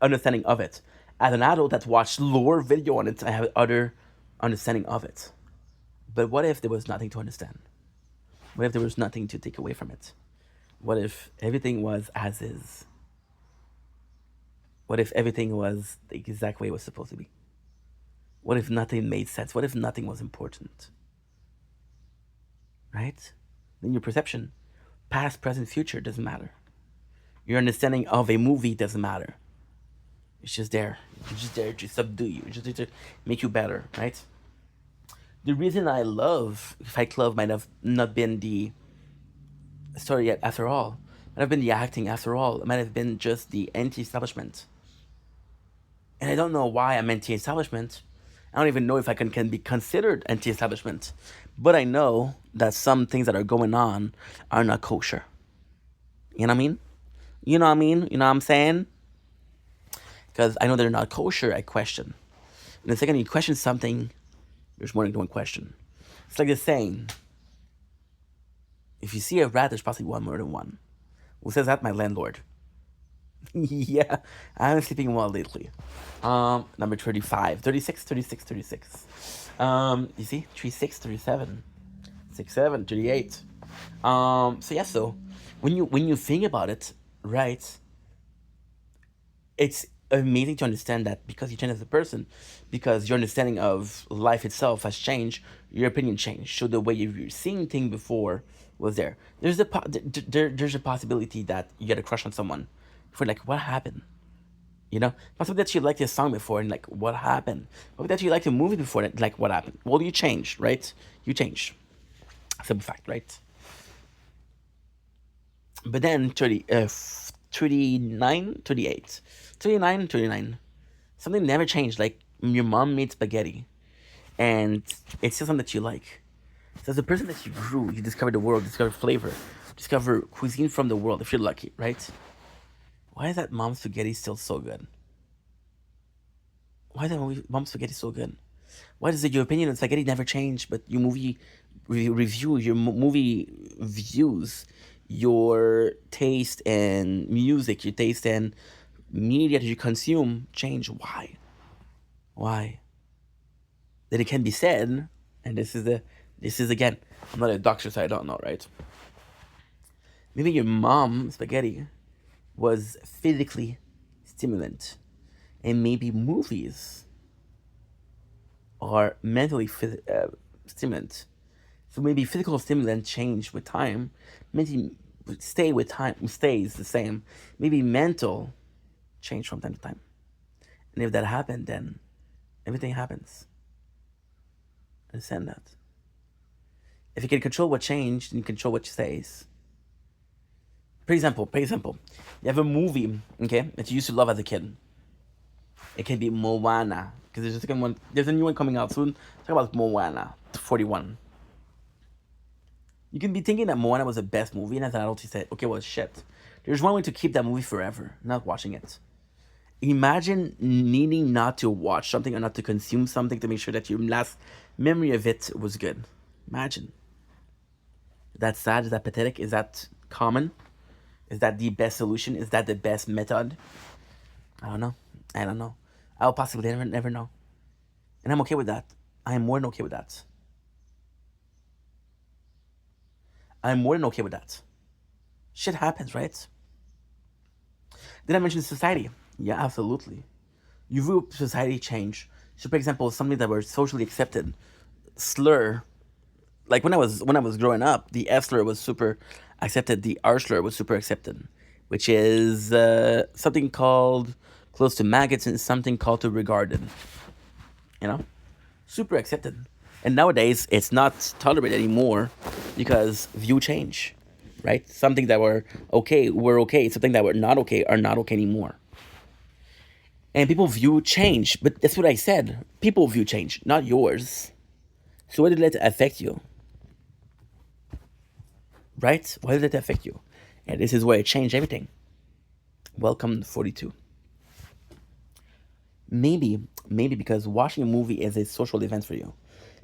understanding of it. As an adult that watched lore video on it, I have other understanding of it. But what if there was nothing to understand? What if there was nothing to take away from it? What if everything was as is? What if everything was the exact way it was supposed to be? What if nothing made sense? What if nothing was important? Right? Then your perception, past, present, future, doesn't matter. Your understanding of a movie doesn't matter. It's just there. It's just there to subdue you. It's just there to make you better, right? The reason I love Fight Club might have not been the story after all. It might have been the acting after all. It might have been just the anti-establishment. And I don't know why I'm anti-establishment. I don't even know if I can be considered anti-establishment. But I know that some things that are going on are not kosher. You know what I mean? You know what I mean? You know what I'm saying? Because I know they're not kosher, I question. And the second you question something, there's more than one question. It's like the saying, if you see a rat, there's possibly one more than one. Who says that? My landlord. Yeah, I'm sleeping well lately. Number 35, 36. You see? 36, 37, 67, 38. So yeah, so when you think about it, right, it's amazing to understand that because you change as a person, because your understanding of life itself has changed, your opinion changed. So the way you're seeing things before was there. There's a possibility that you get a crush on someone. For like, what happened? You know, possibly that you liked this song before and like, what happened? Maybe that you liked a movie before and like, what happened? Well, you changed, right? You changed. Simple fact, right? But then 39, 38, 39. Something never changed. Like your mom made spaghetti, and it's still something that you like. So as a person that you grew, you discovered the world, discovered flavor, discover cuisine from the world. If you're lucky, right? Why is that mom spaghetti still so good? Why is that mom spaghetti so good? Why does your opinion on spaghetti never change, but your movie review, your movie views, your taste and music, your taste and media that you consume change? Why? Why? That it can be said, and this is again, I'm not a doctor, so I don't know, right? Maybe your mom spaghetti was physically stimulant, and maybe movies are mentally stimulant. So maybe physical stimulant change with time, maybe stays the same. Maybe mental change from time to time. And if that happened, then everything happens. Understand that. If you can control what changed, then you control what stays. For example, you have a movie, okay, that you used to love as a kid. It can be Moana, because there's a second one. There's a new one coming out soon. Talk about Moana 41. You can be thinking that Moana was the best movie, and as an adult, you said, okay, well, shit. There's one way to keep that movie forever, not watching it. Imagine needing not to watch something or not to consume something to make sure that your last memory of it was good. Imagine. Is that sad? Is that pathetic? Is that common? Is that the best solution? Is that the best method? I don't know. I'll possibly never know. And I'm okay with that. I am more than okay with that. I'm more than okay with that. Shit happens, right? Did I mention society? Yeah, absolutely. You view society change. So, for example, something that was socially accepted, slur. Like when I was growing up, the F slur was super accepted. The R slur was super accepted, which is something called close to maggots and something called to regarded. You know, super accepted. And nowadays, it's not tolerated anymore because view change, right? Something that were okay. Something that were not okay are not okay anymore. And people view change, but that's what I said. People view change, not yours. So why did it affect you? Right? Why did it affect you? And this is where it changed everything. Welcome to 42. Maybe because watching a movie is a social event for you.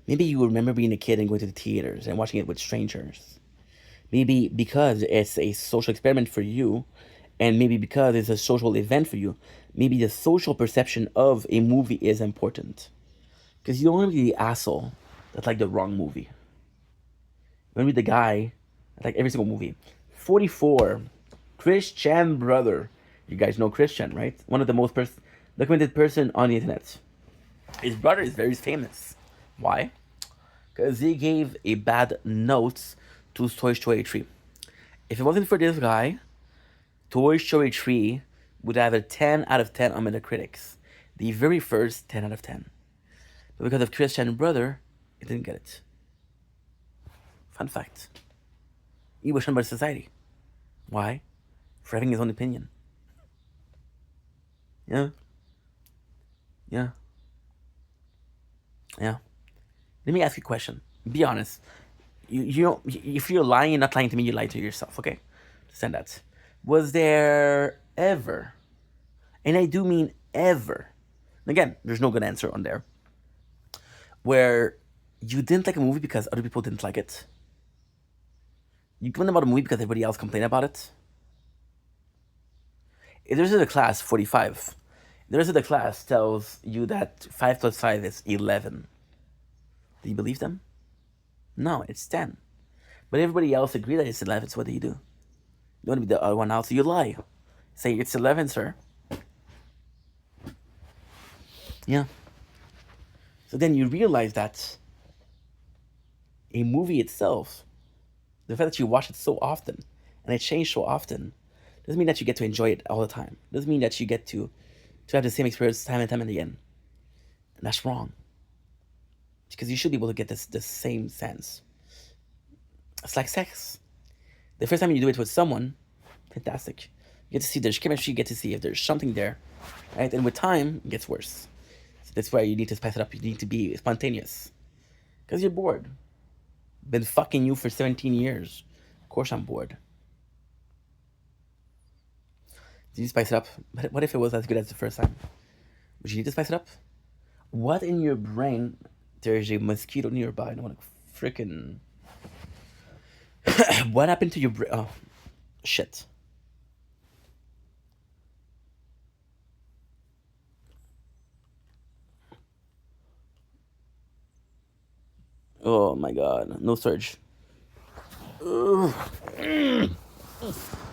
Maybe you remember being a kid and going to the theaters and watching it with strangers. Maybe because it's a social experiment for you, and maybe because it's a social event for you, maybe the social perception of a movie is important. Because you don't want to be the asshole that's like the wrong movie. You want to be the guy that's like every single movie. 44, Christian brother. You guys know Christian, right? One of the most documented person on the internet. His brother is very famous. Why? Because he gave a bad note to Toy Story 3. If it wasn't for this guy, Toy Story 3 would have a 10 out of 10 on Metacritics. The very first 10 out of 10. But because of Christian brother, it didn't get it. Fun fact. He was shunned by society. Why? For having his own opinion. Yeah. Let me ask you a question. Be honest. You know, if you're lying, you're not lying to me, you lie to yourself, okay? Understand that. Was there ever, and I do mean ever, again, there's no good answer on there, where you didn't like a movie because other people didn't like it? You complained about a movie because everybody else complained about it? If there's a class 45, the rest of the class tells you that 5 plus 5 is 11. Do you believe them? No, it's 10. But everybody else agree that it's 11, so what do? You want to be the other one out, so you lie. Say, it's 11, sir. Yeah. So then you realize that a movie itself, the fact that you watch it so often, and it changed so often, doesn't mean that you get to enjoy it all the time. Doesn't mean that you get to have the same experience time and time again. And that's wrong. Because you should be able to get the same sense. It's like sex. The first time you do it with someone, fantastic. You get to see there's chemistry, you get to see if there's something there. Right? And with time, it gets worse. So that's why you need to spice it up. You need to be spontaneous. Because you're bored. Been fucking you for 17 years. Of course I'm bored. Did you spice it up? What if it was as good as the first time? Would you need to spice it up? What in your brain? There's a mosquito nearby. I don't want to freaking. What happened to your brain? Oh, shit. Oh my god. No storage. Ugh.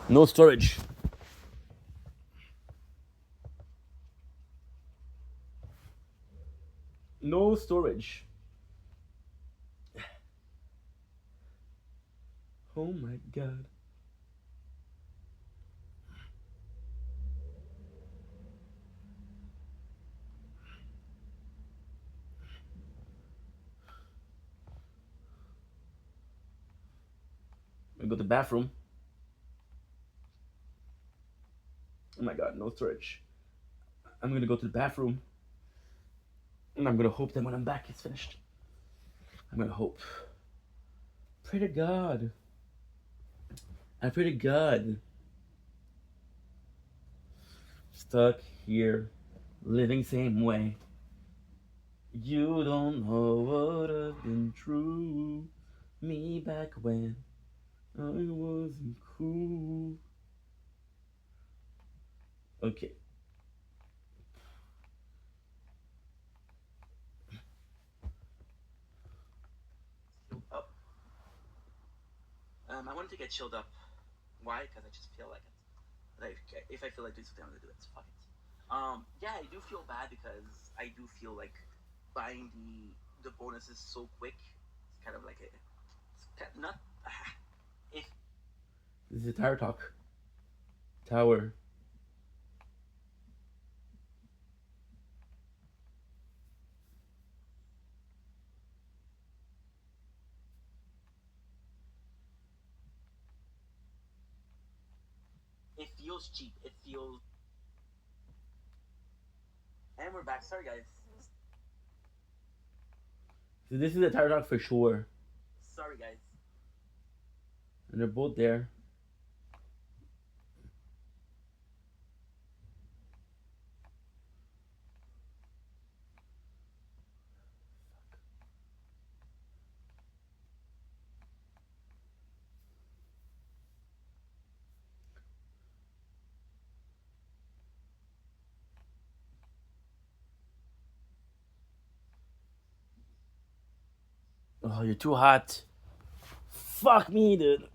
No storage. No storage. Oh my god. I'm gonna go to the bathroom. Oh my god, no storage. I'm gonna go to the bathroom. And I'm gonna hope that when I'm back it's finished. I'm gonna hope. Pray to God. I pray to God. Stuck here, living same way. You don't know what I've been through. Me back when I wasn't cool. Okay. Up. I wanted to get chilled up. Why? Because I just feel like it. Like, if I feel like doing something, I'm gonna do it. So fuck it. Yeah, I do feel bad because I do feel like buying the bonuses so quick. It's kind of like it's not. If this is a tower talk. Tower. It feels cheap. It feels. And we're back. Sorry, guys. So this is a tire talk for sure. Sorry, guys. And they're both there. Oh, you're too hot. Fuck me, dude.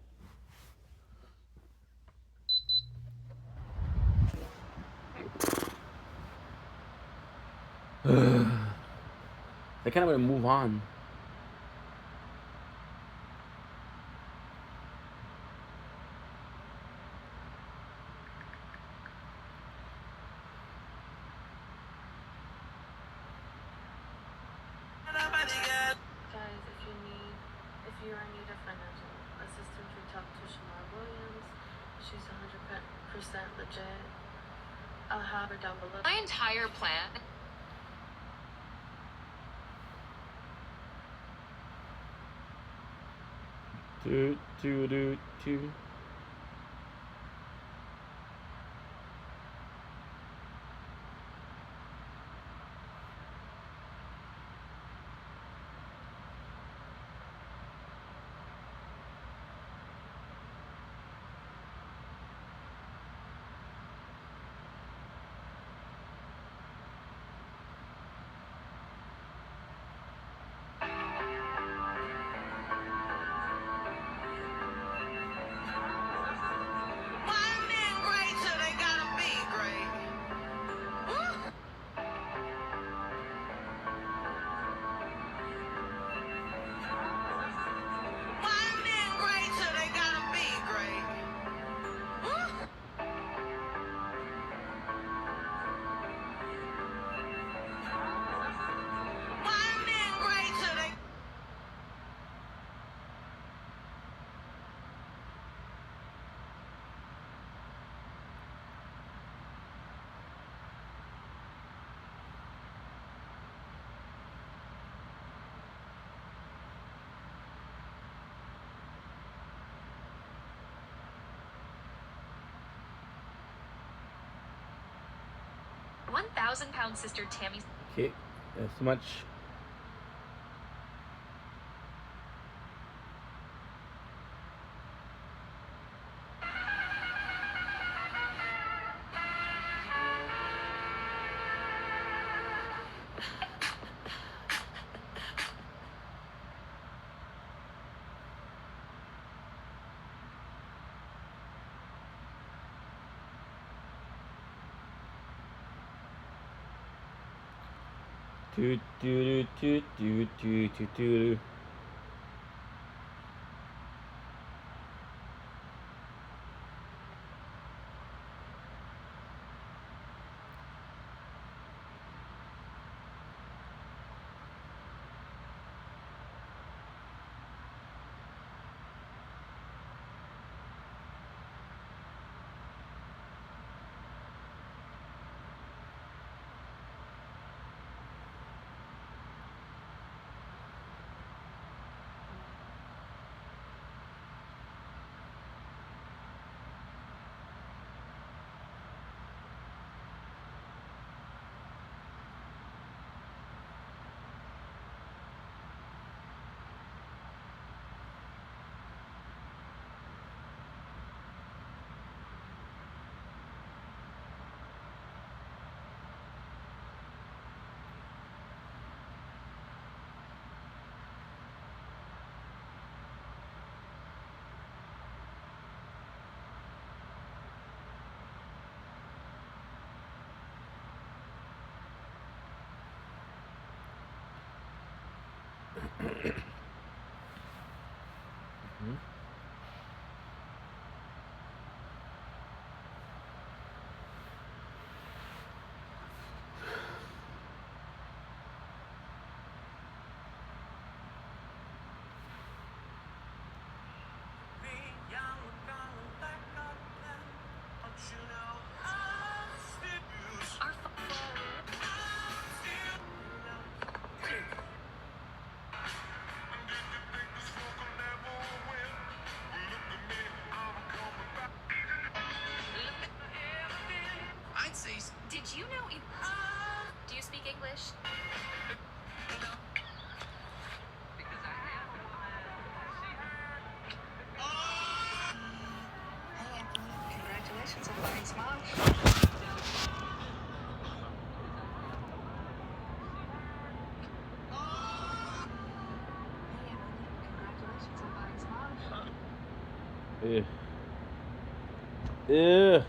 I kind of want to move on. Guys, if you are in need of financial assistance, reach out to Shamar Williams. She's 100% legit. I'll have her down below. My entire plan. Do. 1,000-pound sister Tammy. Okay, that's too much. Do do do do do do do. Did you know? Do you speak English? Congratulations on buying Smosh. Congratulations on buying Smosh. Ugh. Ugh.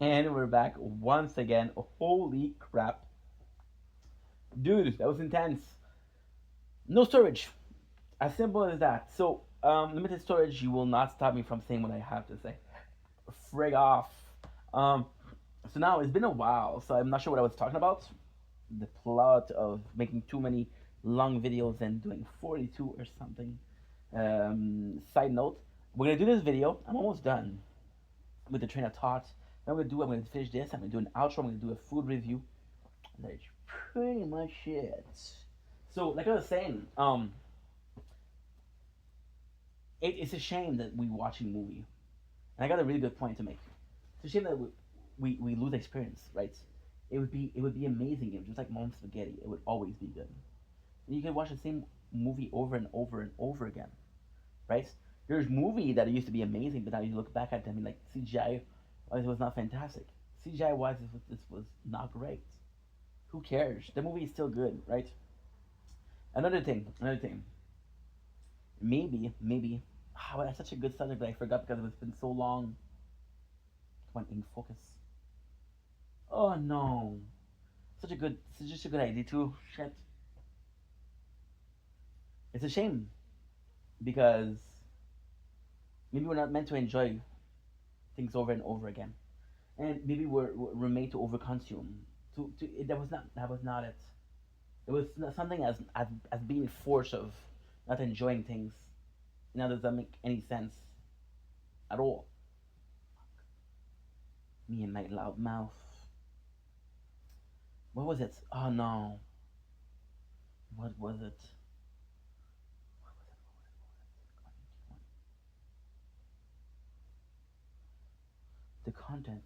And we're back once again. Holy crap. Dude, that was intense. No storage. As simple as that. So, limited storage, you will not stop me from saying what I have to say. Frig off. Um, so now it's been a while, so I'm not sure what I was talking about. The plot of making too many long videos and doing 42 or something. Side note, we're gonna do this video. I'm almost done with the train of thought. I'm gonna finish this. I'm gonna do an outro. I'm gonna do a food review. That's pretty much it. So, like I was saying, it's a shame that we watching movie. And I got a really good point to make. It's a shame that we lose experience, right? It would be amazing if just like mom spaghetti, it would always be good. And you can watch the same movie over and over and over again, right? There's movie that used to be amazing, but now you look back at them and like CGI, it was not fantastic. CGI wise, this was not great. Who cares? The movie is still good, right? Another thing. Maybe. Oh, that's such a good subject, but I forgot because it's been so long. Come on, in focus. Oh no, such a good idea too. Shit, it's a shame because Maybe we're not meant to enjoy things over and over again, and maybe we're made to overconsume. That was not it. It was something as being force of not enjoying things. Now does that make any sense at all? Me and my loud mouth. What was it? Oh no. What was it? The content.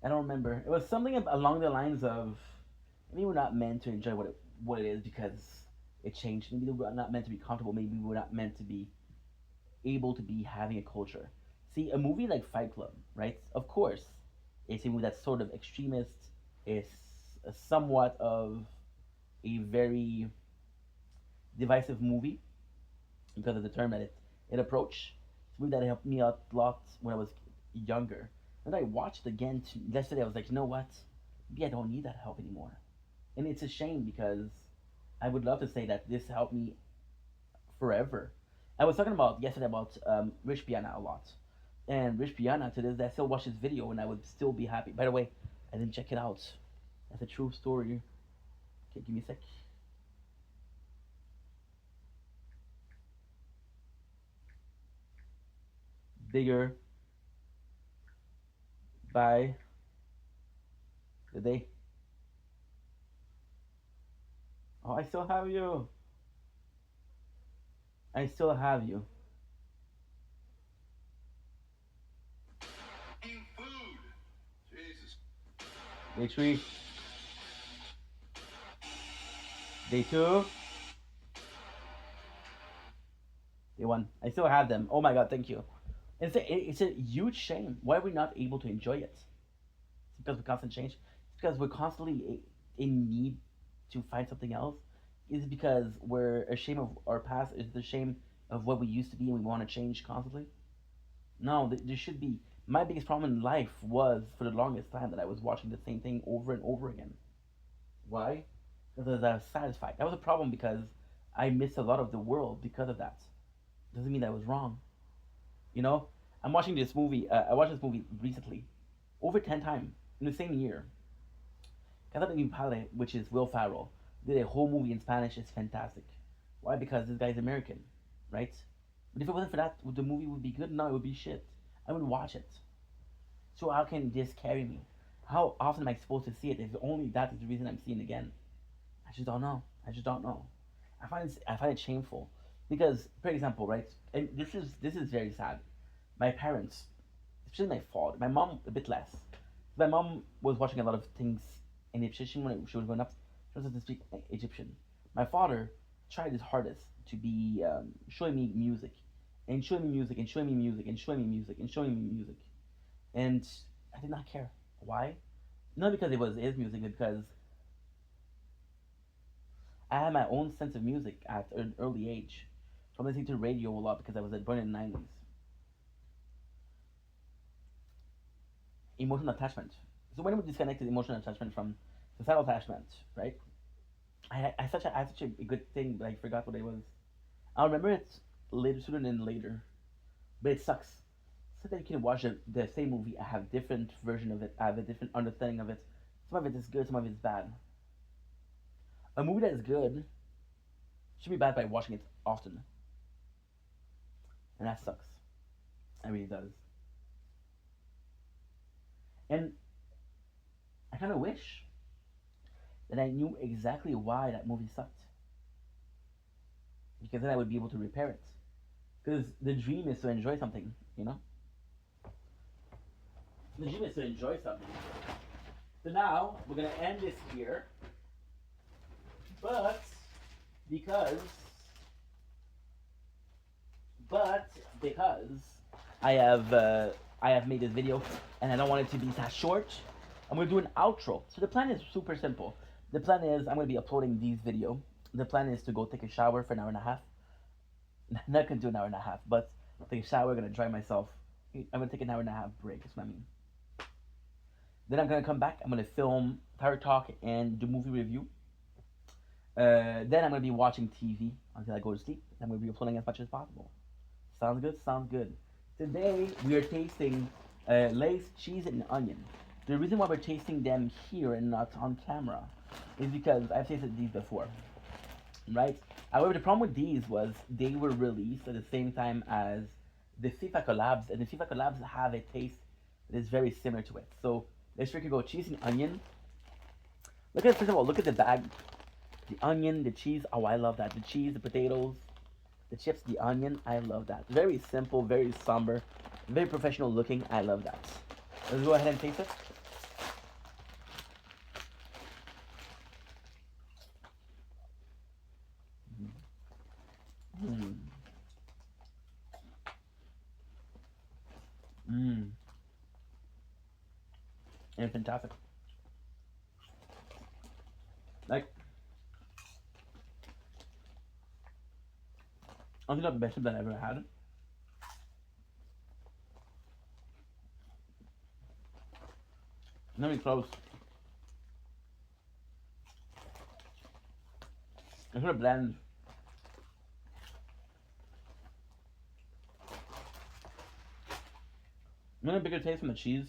I don't remember. It was something along the lines of maybe we're not meant to enjoy what it is because it changed. Maybe we're not meant to be comfortable. Maybe we're not meant to be able to be having a culture. See, a movie like Fight Club, right? Of course, it's a movie that's sort of extremist. It's somewhat of a very divisive movie because of the term that it approached. It's a movie that helped me out a lot when I was younger. And I watched it again yesterday. I was like, you know what? Maybe I don't need that help anymore. And it's a shame because I would love to say that this helped me forever. I was talking about yesterday about Rich Piana a lot, and Rich Piana to this day I still watch his video and I would still be happy. By the way, I didn't check it out. That's a true story. Okay, give me a sec. Bigger by the day. Oh, I still have you. I still have you. Day three. Day two. Day one. I still have them. Oh my god, thank you. It's a huge shame. Why are we not able to enjoy it? It's because we constantly change. It's because we're constantly in need to find something else. Is it because we're ashamed of our past? Is it the shame of what we used to be and we want to change constantly? No, there should be. My biggest problem in life was for the longest time that I was watching the same thing over and over again. Why? Because I was satisfied. That was a problem because I missed a lot of the world because of that. Doesn't mean that I was wrong. You know, I'm watching this movie. I watched this movie recently, over 10 times in the same year. Casa de Mi Padre, which is Will Ferrell, did a whole movie in Spanish. It's fantastic. Why? Because this guy's American, right? But if it wasn't for that, the movie would be good. No, it would be shit. I would watch it. So how can this carry me? How often am I supposed to see it? If only that is the reason I'm seeing it again. I just don't know. I just don't know. I find it shameful because, for example, right, and this is very sad. My parents, especially my father, my mom a bit less. My mom was watching a lot of things in Egyptian when she was growing up. She was to speak Egyptian. My father tried his hardest to be showing me music, and showing me music, and showing me music, and showing me music, and showing me music, and I did not care. Why? Not because it was his music, but because I had my own sense of music at an early age. So I'm listening to radio a lot because I was born in the 90s. Emotional attachment. So when we disconnected emotional attachment from societal attachment, right? I had such a good thing, but I forgot what it was. I'll remember it later, sooner than later. But it sucks. So that you can watch the same movie, I have different version of it, I have a different understanding of it. Some of it is good, some of it is bad. A movie that is good should be bad by watching it often. And that sucks. It really does. And I kind of wish that I knew exactly why that movie sucked. Because then I would be able to repair it. Because the dream is to enjoy something, you know? The dream is to enjoy something. So now, we're going to end this here. But, because because I have made this video and I don't want it to be that short, I'm gonna do an outro. So the plan is super simple. The plan is I'm gonna be uploading these video. The plan is to go take a shower for an hour and a half. Not gonna do an hour and a half, but take a shower, gonna dry myself. I'm gonna take an hour and a half break, that's what I mean. Then I'm gonna come back. I'm gonna film Tire Talk and do movie review. Then I'm gonna be watching TV until I go to sleep. I'm gonna be uploading as much as possible. Sounds good. Sounds good. Today we are tasting Lay's cheese and onion. The reason why we're tasting them here and not on camera is because I've tasted these before, right? However, the problem with these was they were released at the same time as the FIFA collabs, and the FIFA collabs have a taste that is very similar to it. So let's freaking go cheese and onion. Look at, first of all, look at the bag. The onion, the cheese. Oh, I love that. The cheese, the potatoes, the chips, the onion. I love that. Very simple, very somber, very professional looking. I love that. Let's go ahead and taste it. Mmm. Mmm. And fantastic. Like, I think that's the best that I've ever had. Not even close. It's sort of bland. Not a bigger taste from the cheese,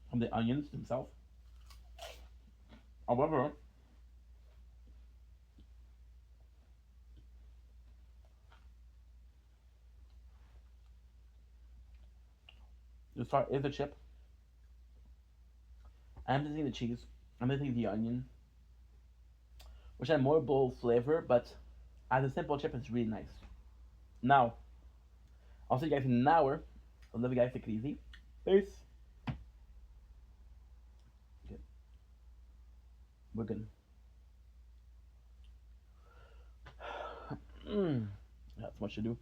from the onions themselves. However, the star is the chip. I'm missing the cheese. I'm missing the onion, which had more bold flavor, but as a simple chip, it's really nice. Now, I'll see you guys in an hour. I love you guys. Take it easy. Peace. Good. We're good. That's much to do.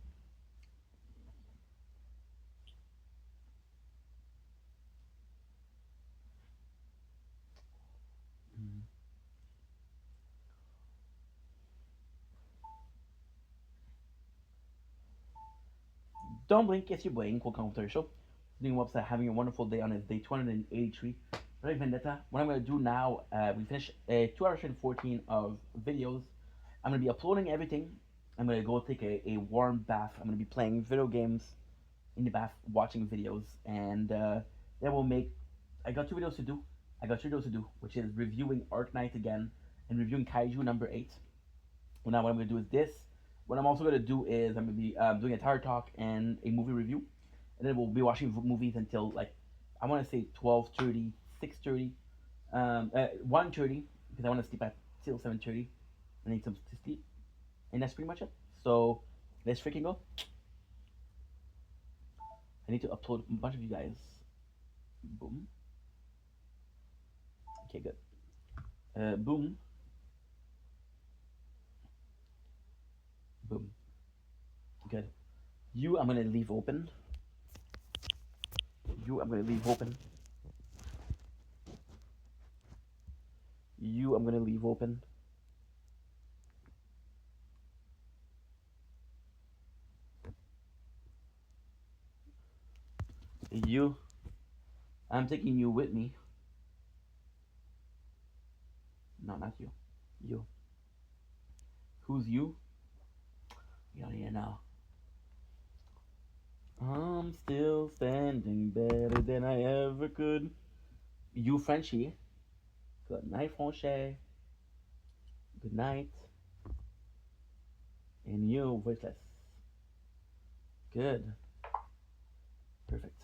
Don't blink, it's your boy, Welcome to the show. Doing website, having a wonderful day on his day 283. Project Vendetta. What I'm going to do now, we finished 2 hours and 14 of videos. I'm going to be uploading everything. I'm going to go take a warm bath. I'm going to be playing video games in the bath, watching videos. And then we'll make. I got 2 videos to do. Which is reviewing Arc Knight again and reviewing Kaiju number 8. Well, now what I'm going to do is this. What I'm also going to do is I'm going to be doing a Tire Talk and a movie review. And then we'll be watching movies until, like, I want to say 12:30, 6:30, 1:30, because I want to sleep at till 7:30. I need some to sleep. And that's pretty much it. So, let's freaking go. I need to upload a bunch of you guys. Boom. Okay, good. Boom. Boom. Good. You, I'm going to leave open. You, I'm going to leave open. You, I'm going to leave open. You, I'm taking you with me. No, not you. You. Who's you? You're not here now. I'm still standing better than I ever could. You, Frenchie. Good night, Francais. Good night. And you, voiceless. Good. Perfect.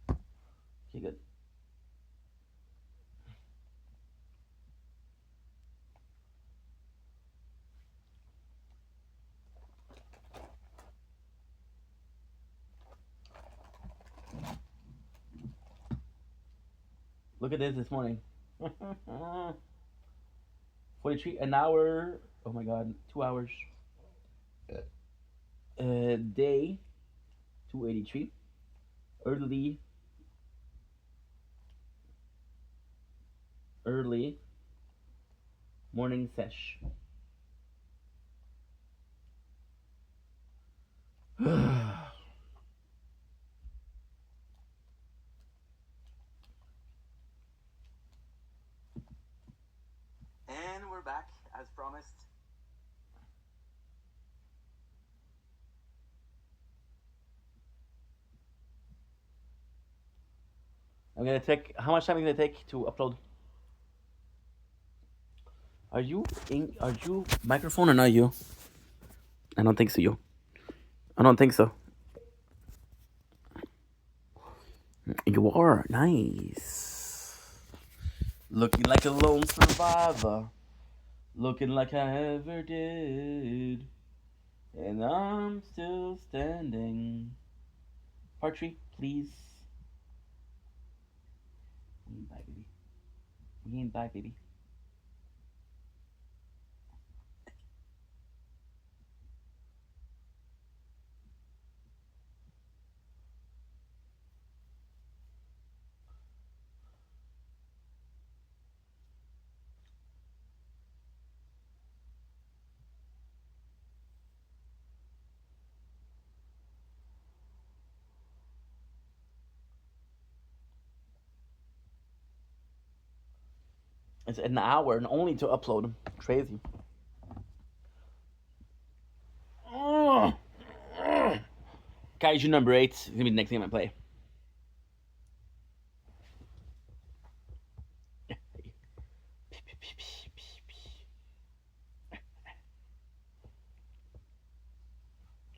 Okay, good. Look at this morning. 43, an hour. Oh my god, 2 hours. Day 283. Early morning sesh. as promised. I'm gonna take. How much time is it gonna take to upload? Are you microphone or not you? I don't think so. You. I don't think so. You are nice. Looking like a lone survivor. Looking like I ever did. And I'm still standing. Part 3, please. We ain't back, baby. We ain't back, baby. It's an hour and only to upload. Crazy. Kaiju number 8 is gonna be the next game I play.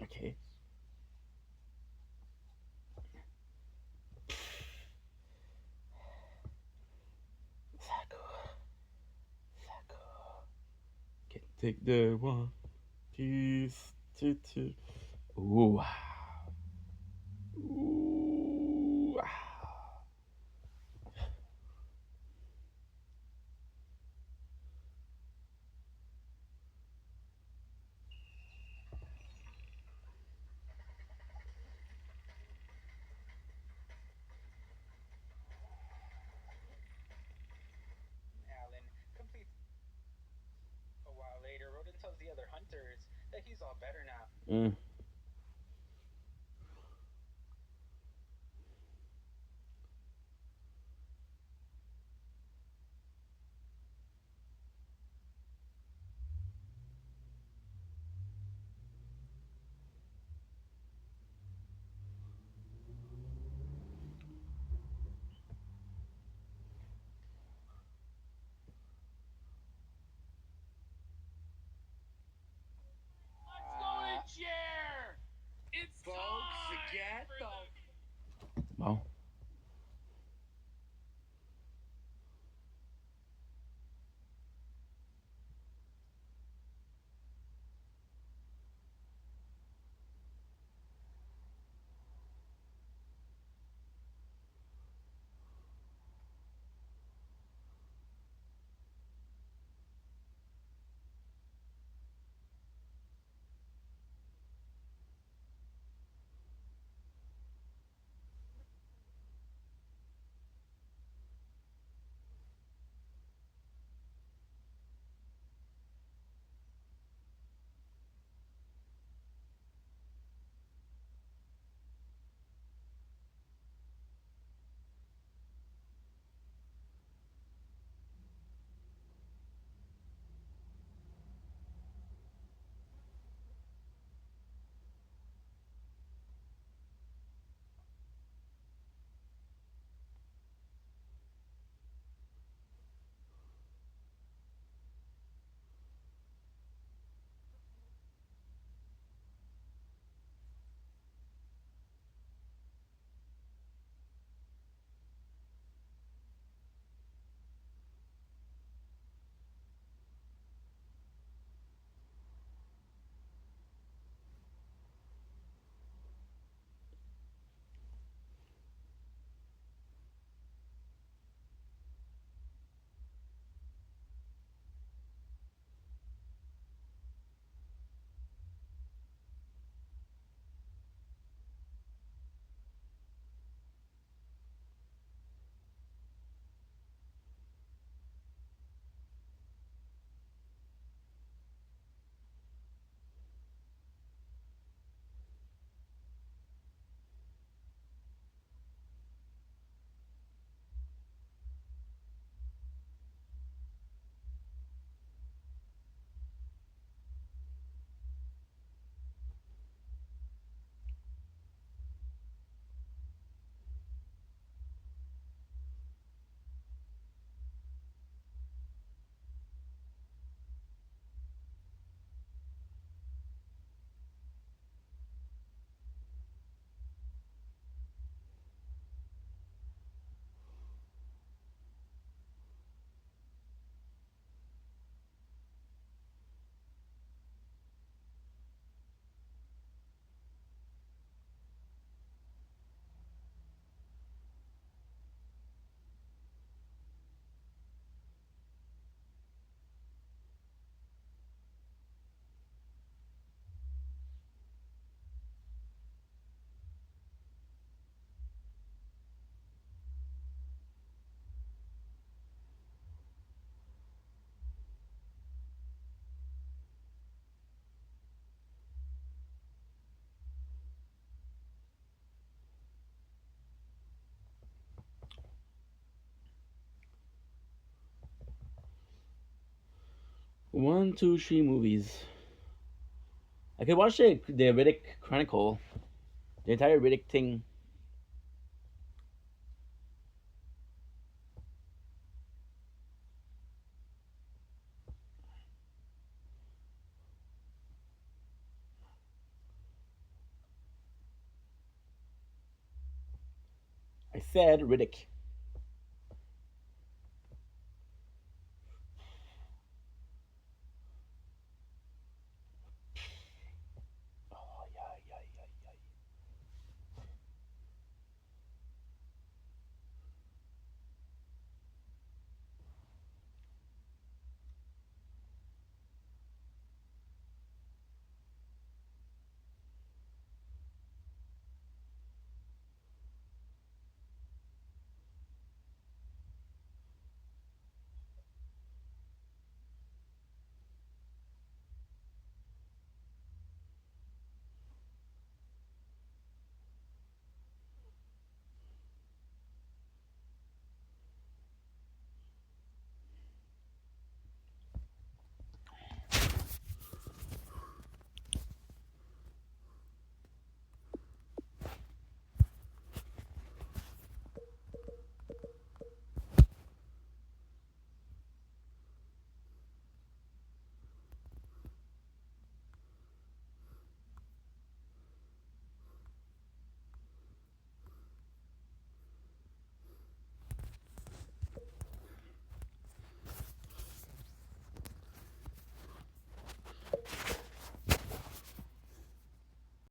Okay. Okay, take the 1, 2, 2. Ooh. Ooh. Alan completes. A while later, Roden tells the other hunters that he's all better now. Wow. 1, 2, 3 movies. I could watch the Riddick Chronicle, the entire Riddick thing. I said Riddick.